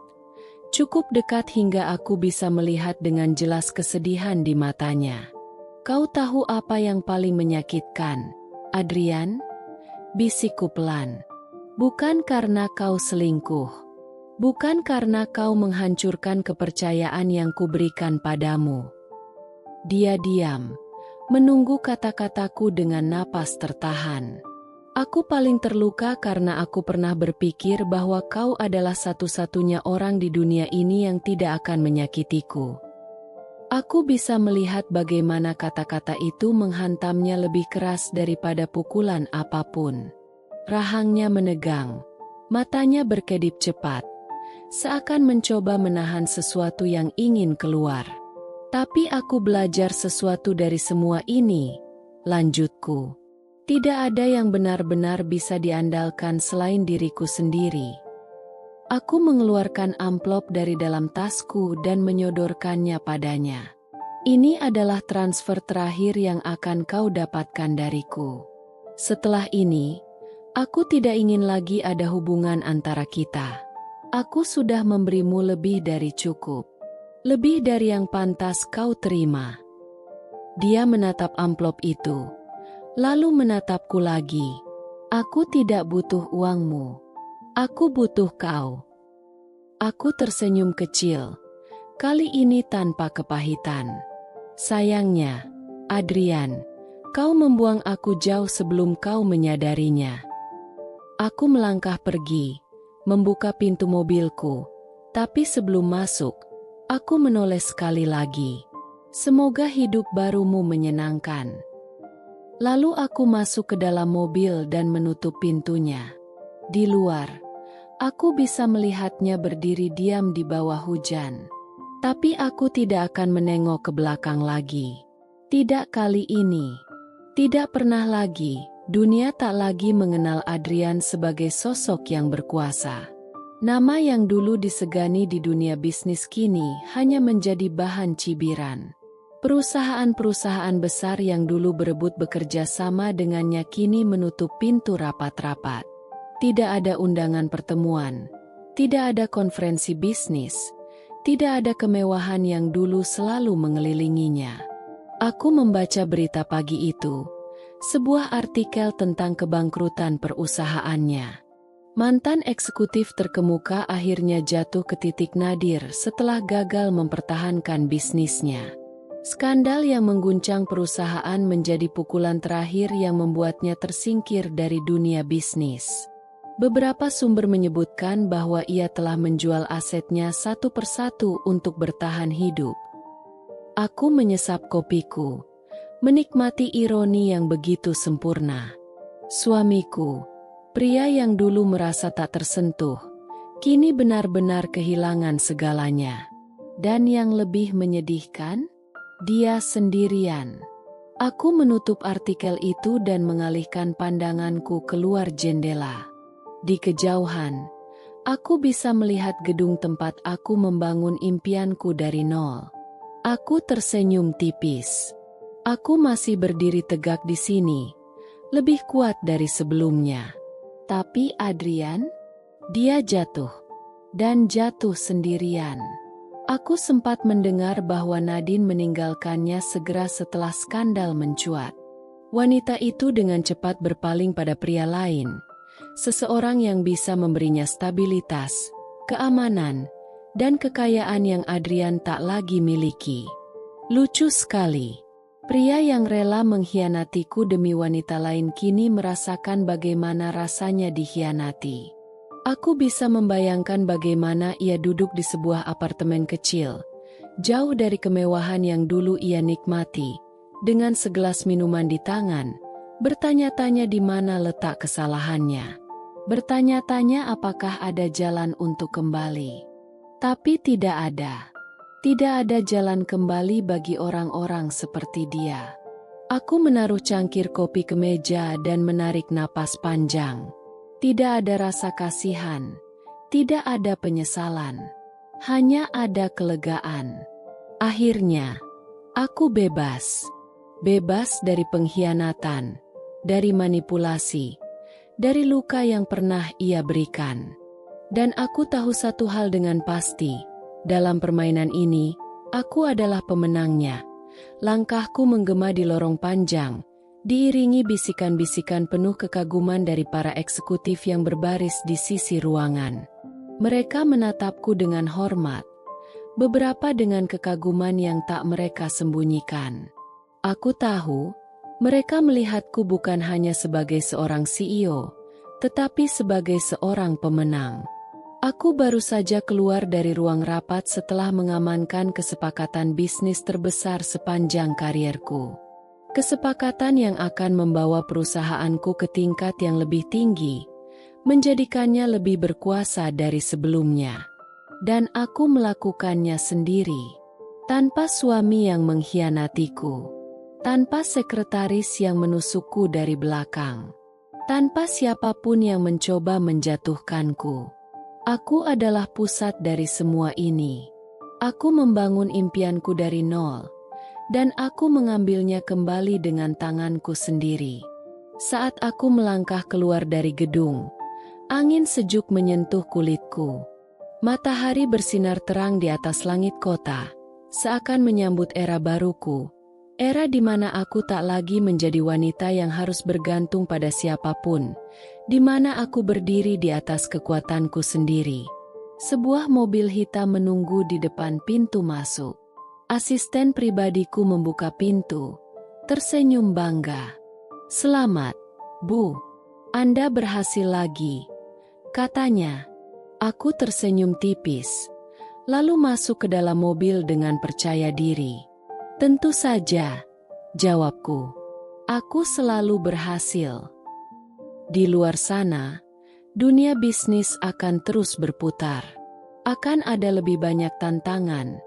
Speaker 1: Cukup dekat hingga aku bisa melihat dengan jelas kesedihan di matanya. Kau tahu apa yang paling menyakitkan, Adrian? Bisikku pelan. Bukan karena kau selingkuh. Bukan karena kau menghancurkan kepercayaan yang kuberikan padamu. Dia diam, menunggu kata-kataku dengan napas tertahan. Aku paling terluka karena aku pernah berpikir bahwa kau adalah satu-satunya orang di dunia ini yang tidak akan menyakitiku. Aku bisa melihat bagaimana kata-kata itu menghantamnya lebih keras daripada pukulan apapun. Rahangnya menegang, matanya berkedip cepat, seakan mencoba menahan sesuatu yang ingin keluar. Tapi aku belajar sesuatu dari semua ini, lanjutku. Tidak ada yang benar-benar bisa diandalkan selain diriku sendiri. Aku mengeluarkan amplop dari dalam tasku dan menyodorkannya padanya. Ini adalah transfer terakhir yang akan kau dapatkan dariku. Setelah ini, aku tidak ingin lagi ada hubungan antara kita. Aku sudah memberimu lebih dari cukup. Lebih dari yang pantas kau terima. Dia menatap amplop itu, lalu menatapku lagi. Aku tidak butuh uangmu. Aku butuh kau. Aku tersenyum kecil, kali ini tanpa kepahitan. Sayangnya, Adrian, kau membuang aku jauh sebelum kau menyadarinya. Aku melangkah pergi, membuka pintu mobilku, tapi sebelum masuk, aku menoleh sekali lagi. Semoga hidup barumu menyenangkan. Lalu aku masuk ke dalam mobil dan menutup pintunya. Di luar, aku bisa melihatnya berdiri diam di bawah hujan. Tapi aku tidak akan menengok ke belakang lagi. Tidak kali ini. Tidak pernah lagi. Dunia tak lagi mengenal Adrian sebagai sosok yang berkuasa. Nama yang dulu disegani di dunia bisnis kini hanya menjadi bahan cibiran. Perusahaan-perusahaan besar yang dulu berebut bekerja sama dengannya kini menutup pintu rapat-rapat. Tidak ada undangan pertemuan, tidak ada konferensi bisnis, tidak ada kemewahan yang dulu selalu mengelilinginya. Aku membaca berita pagi itu, sebuah artikel tentang kebangkrutan perusahaannya. Mantan eksekutif terkemuka akhirnya jatuh ke titik nadir setelah gagal mempertahankan bisnisnya. Skandal yang mengguncang perusahaan menjadi pukulan terakhir yang membuatnya tersingkir dari dunia bisnis. Beberapa sumber menyebutkan bahwa ia telah menjual asetnya satu persatu untuk bertahan hidup. Aku menyesap kopiku, menikmati ironi yang begitu sempurna. Suamiku, pria yang dulu merasa tak tersentuh, kini benar-benar kehilangan segalanya. Dan yang lebih menyedihkan, dia sendirian. Aku menutup artikel itu dan mengalihkan pandanganku keluar jendela. Di kejauhan, aku bisa melihat gedung tempat aku membangun impianku dari nol. Aku tersenyum tipis. Aku masih berdiri tegak di sini, lebih kuat dari sebelumnya. Tapi Adrian, dia jatuh. Dan jatuh sendirian. Aku sempat mendengar bahwa Nadine meninggalkannya segera setelah skandal mencuat. Wanita itu dengan cepat berpaling pada pria lain. Seseorang yang bisa memberinya stabilitas, keamanan, dan kekayaan yang Adrian tak lagi miliki. Lucu sekali. Pria yang rela mengkhianatiku demi wanita lain kini merasakan bagaimana rasanya dikhianati. Aku bisa membayangkan bagaimana ia duduk di sebuah apartemen kecil, jauh dari kemewahan yang dulu ia nikmati, dengan segelas minuman di tangan, bertanya-tanya di mana letak kesalahannya. Bertanya-tanya apakah ada jalan untuk kembali. Tapi tidak ada. Tidak ada jalan kembali bagi orang-orang seperti dia. Aku menaruh cangkir kopi ke meja dan menarik napas panjang. Tidak ada rasa kasihan. Tidak ada penyesalan. Hanya ada kelegaan. Akhirnya, aku bebas. Bebas dari pengkhianatan, dari manipulasi, dari luka yang pernah ia berikan. Dan aku tahu satu hal dengan pasti, dalam permainan ini, aku adalah pemenangnya. Langkahku menggema di lorong panjang, diiringi bisikan-bisikan penuh kekaguman dari para eksekutif yang berbaris di sisi ruangan. Mereka menatapku dengan hormat, beberapa dengan kekaguman yang tak mereka sembunyikan. Aku tahu, mereka melihatku bukan hanya sebagai seorang CEO, tetapi sebagai seorang pemenang. Aku baru saja keluar dari ruang rapat setelah mengamankan kesepakatan bisnis terbesar sepanjang karierku. Kesepakatan yang akan membawa perusahaanku ke tingkat yang lebih tinggi, menjadikannya lebih berkuasa dari sebelumnya. Dan aku melakukannya sendiri, tanpa suami yang mengkhianatiku, tanpa sekretaris yang menusukku dari belakang, tanpa siapapun yang mencoba menjatuhkanku. Aku adalah pusat dari semua ini. Aku membangun impianku dari nol, dan aku mengambilnya kembali dengan tanganku sendiri. Saat aku melangkah keluar dari gedung, angin sejuk menyentuh kulitku. Matahari bersinar terang di atas langit kota, seakan menyambut era baruku. Era di mana aku tak lagi menjadi wanita yang harus bergantung pada siapapun, di mana aku berdiri di atas kekuatanku sendiri. Sebuah mobil hitam menunggu di depan pintu masuk. Asisten pribadiku membuka pintu, tersenyum bangga. "Selamat, Bu. Anda berhasil lagi," katanya. Aku tersenyum tipis, lalu masuk ke dalam mobil dengan percaya diri. "Tentu saja," jawabku. "Aku selalu berhasil." Di luar sana, dunia bisnis akan terus berputar. Akan ada lebih banyak tantangan,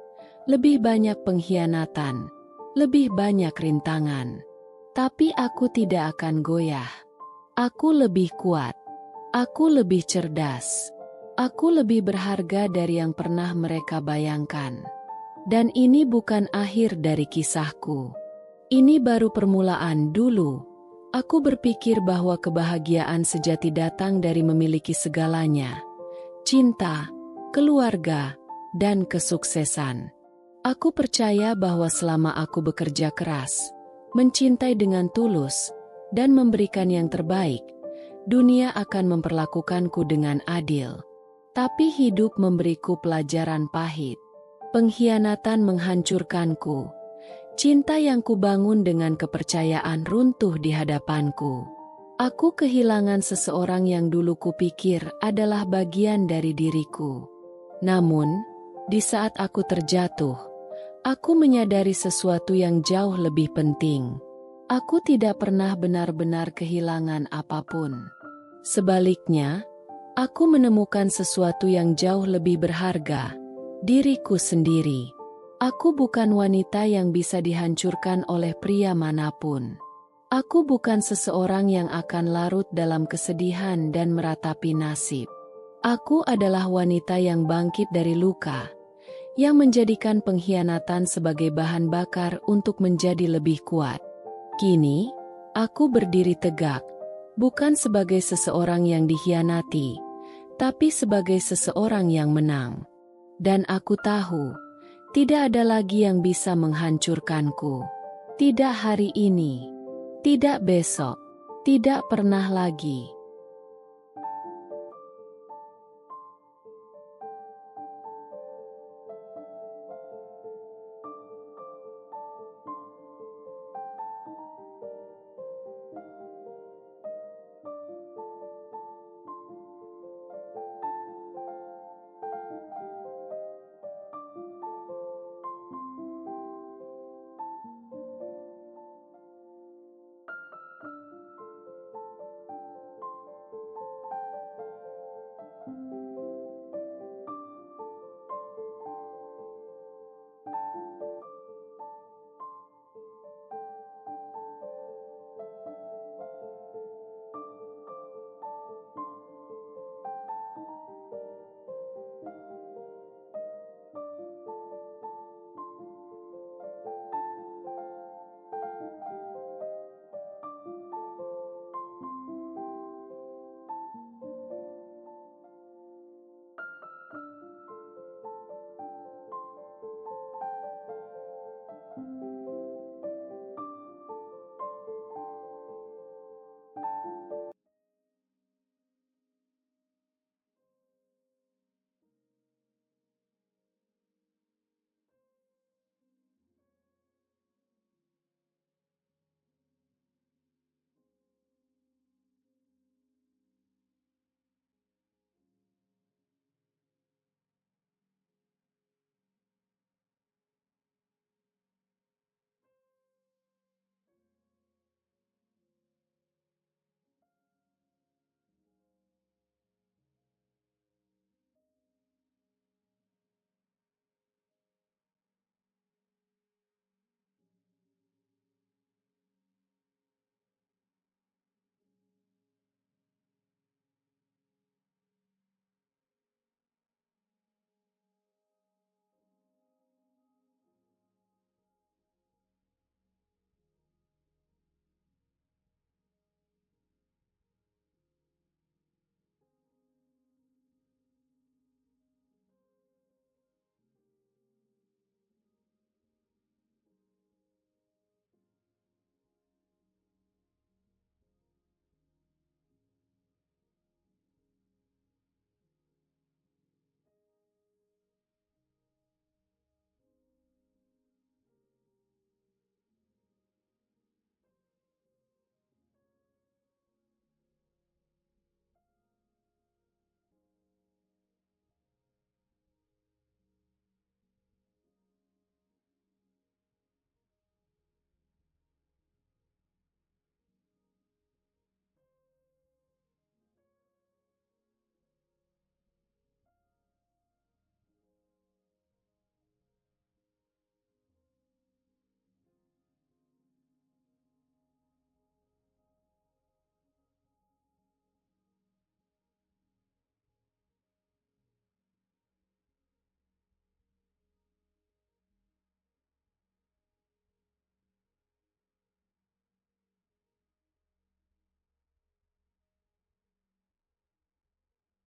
Speaker 1: lebih banyak pengkhianatan, lebih banyak rintangan. Tapi aku tidak akan goyah. Aku lebih kuat. Aku lebih cerdas. Aku lebih berharga dari yang pernah mereka bayangkan. Dan ini bukan akhir dari kisahku. Ini baru permulaan. Dulu, aku berpikir bahwa kebahagiaan sejati datang dari memiliki segalanya. Cinta, keluarga, dan kesuksesan. Aku percaya bahwa selama aku bekerja keras, mencintai dengan tulus, dan memberikan yang terbaik, dunia akan memperlakukanku dengan adil. Tapi hidup memberiku pelajaran pahit. Pengkhianatan menghancurkanku. Cinta yang kubangun dengan kepercayaan runtuh di hadapanku. Aku kehilangan seseorang yang dulu kupikir adalah bagian dari diriku. Namun, di saat aku terjatuh, aku menyadari sesuatu yang jauh lebih penting. Aku tidak pernah benar-benar kehilangan apapun. Sebaliknya, aku menemukan sesuatu yang jauh lebih berharga. Diriku sendiri. Aku bukan wanita yang bisa dihancurkan oleh pria manapun. Aku bukan seseorang yang akan larut dalam kesedihan dan meratapi nasib. Aku adalah wanita yang bangkit dari luka, yang menjadikan pengkhianatan sebagai bahan bakar untuk menjadi lebih kuat. Kini, aku berdiri tegak, bukan sebagai seseorang yang dikhianati, tapi sebagai seseorang yang menang. Dan aku tahu, tidak ada lagi yang bisa menghancurkanku. Tidak hari ini, tidak besok, tidak pernah lagi.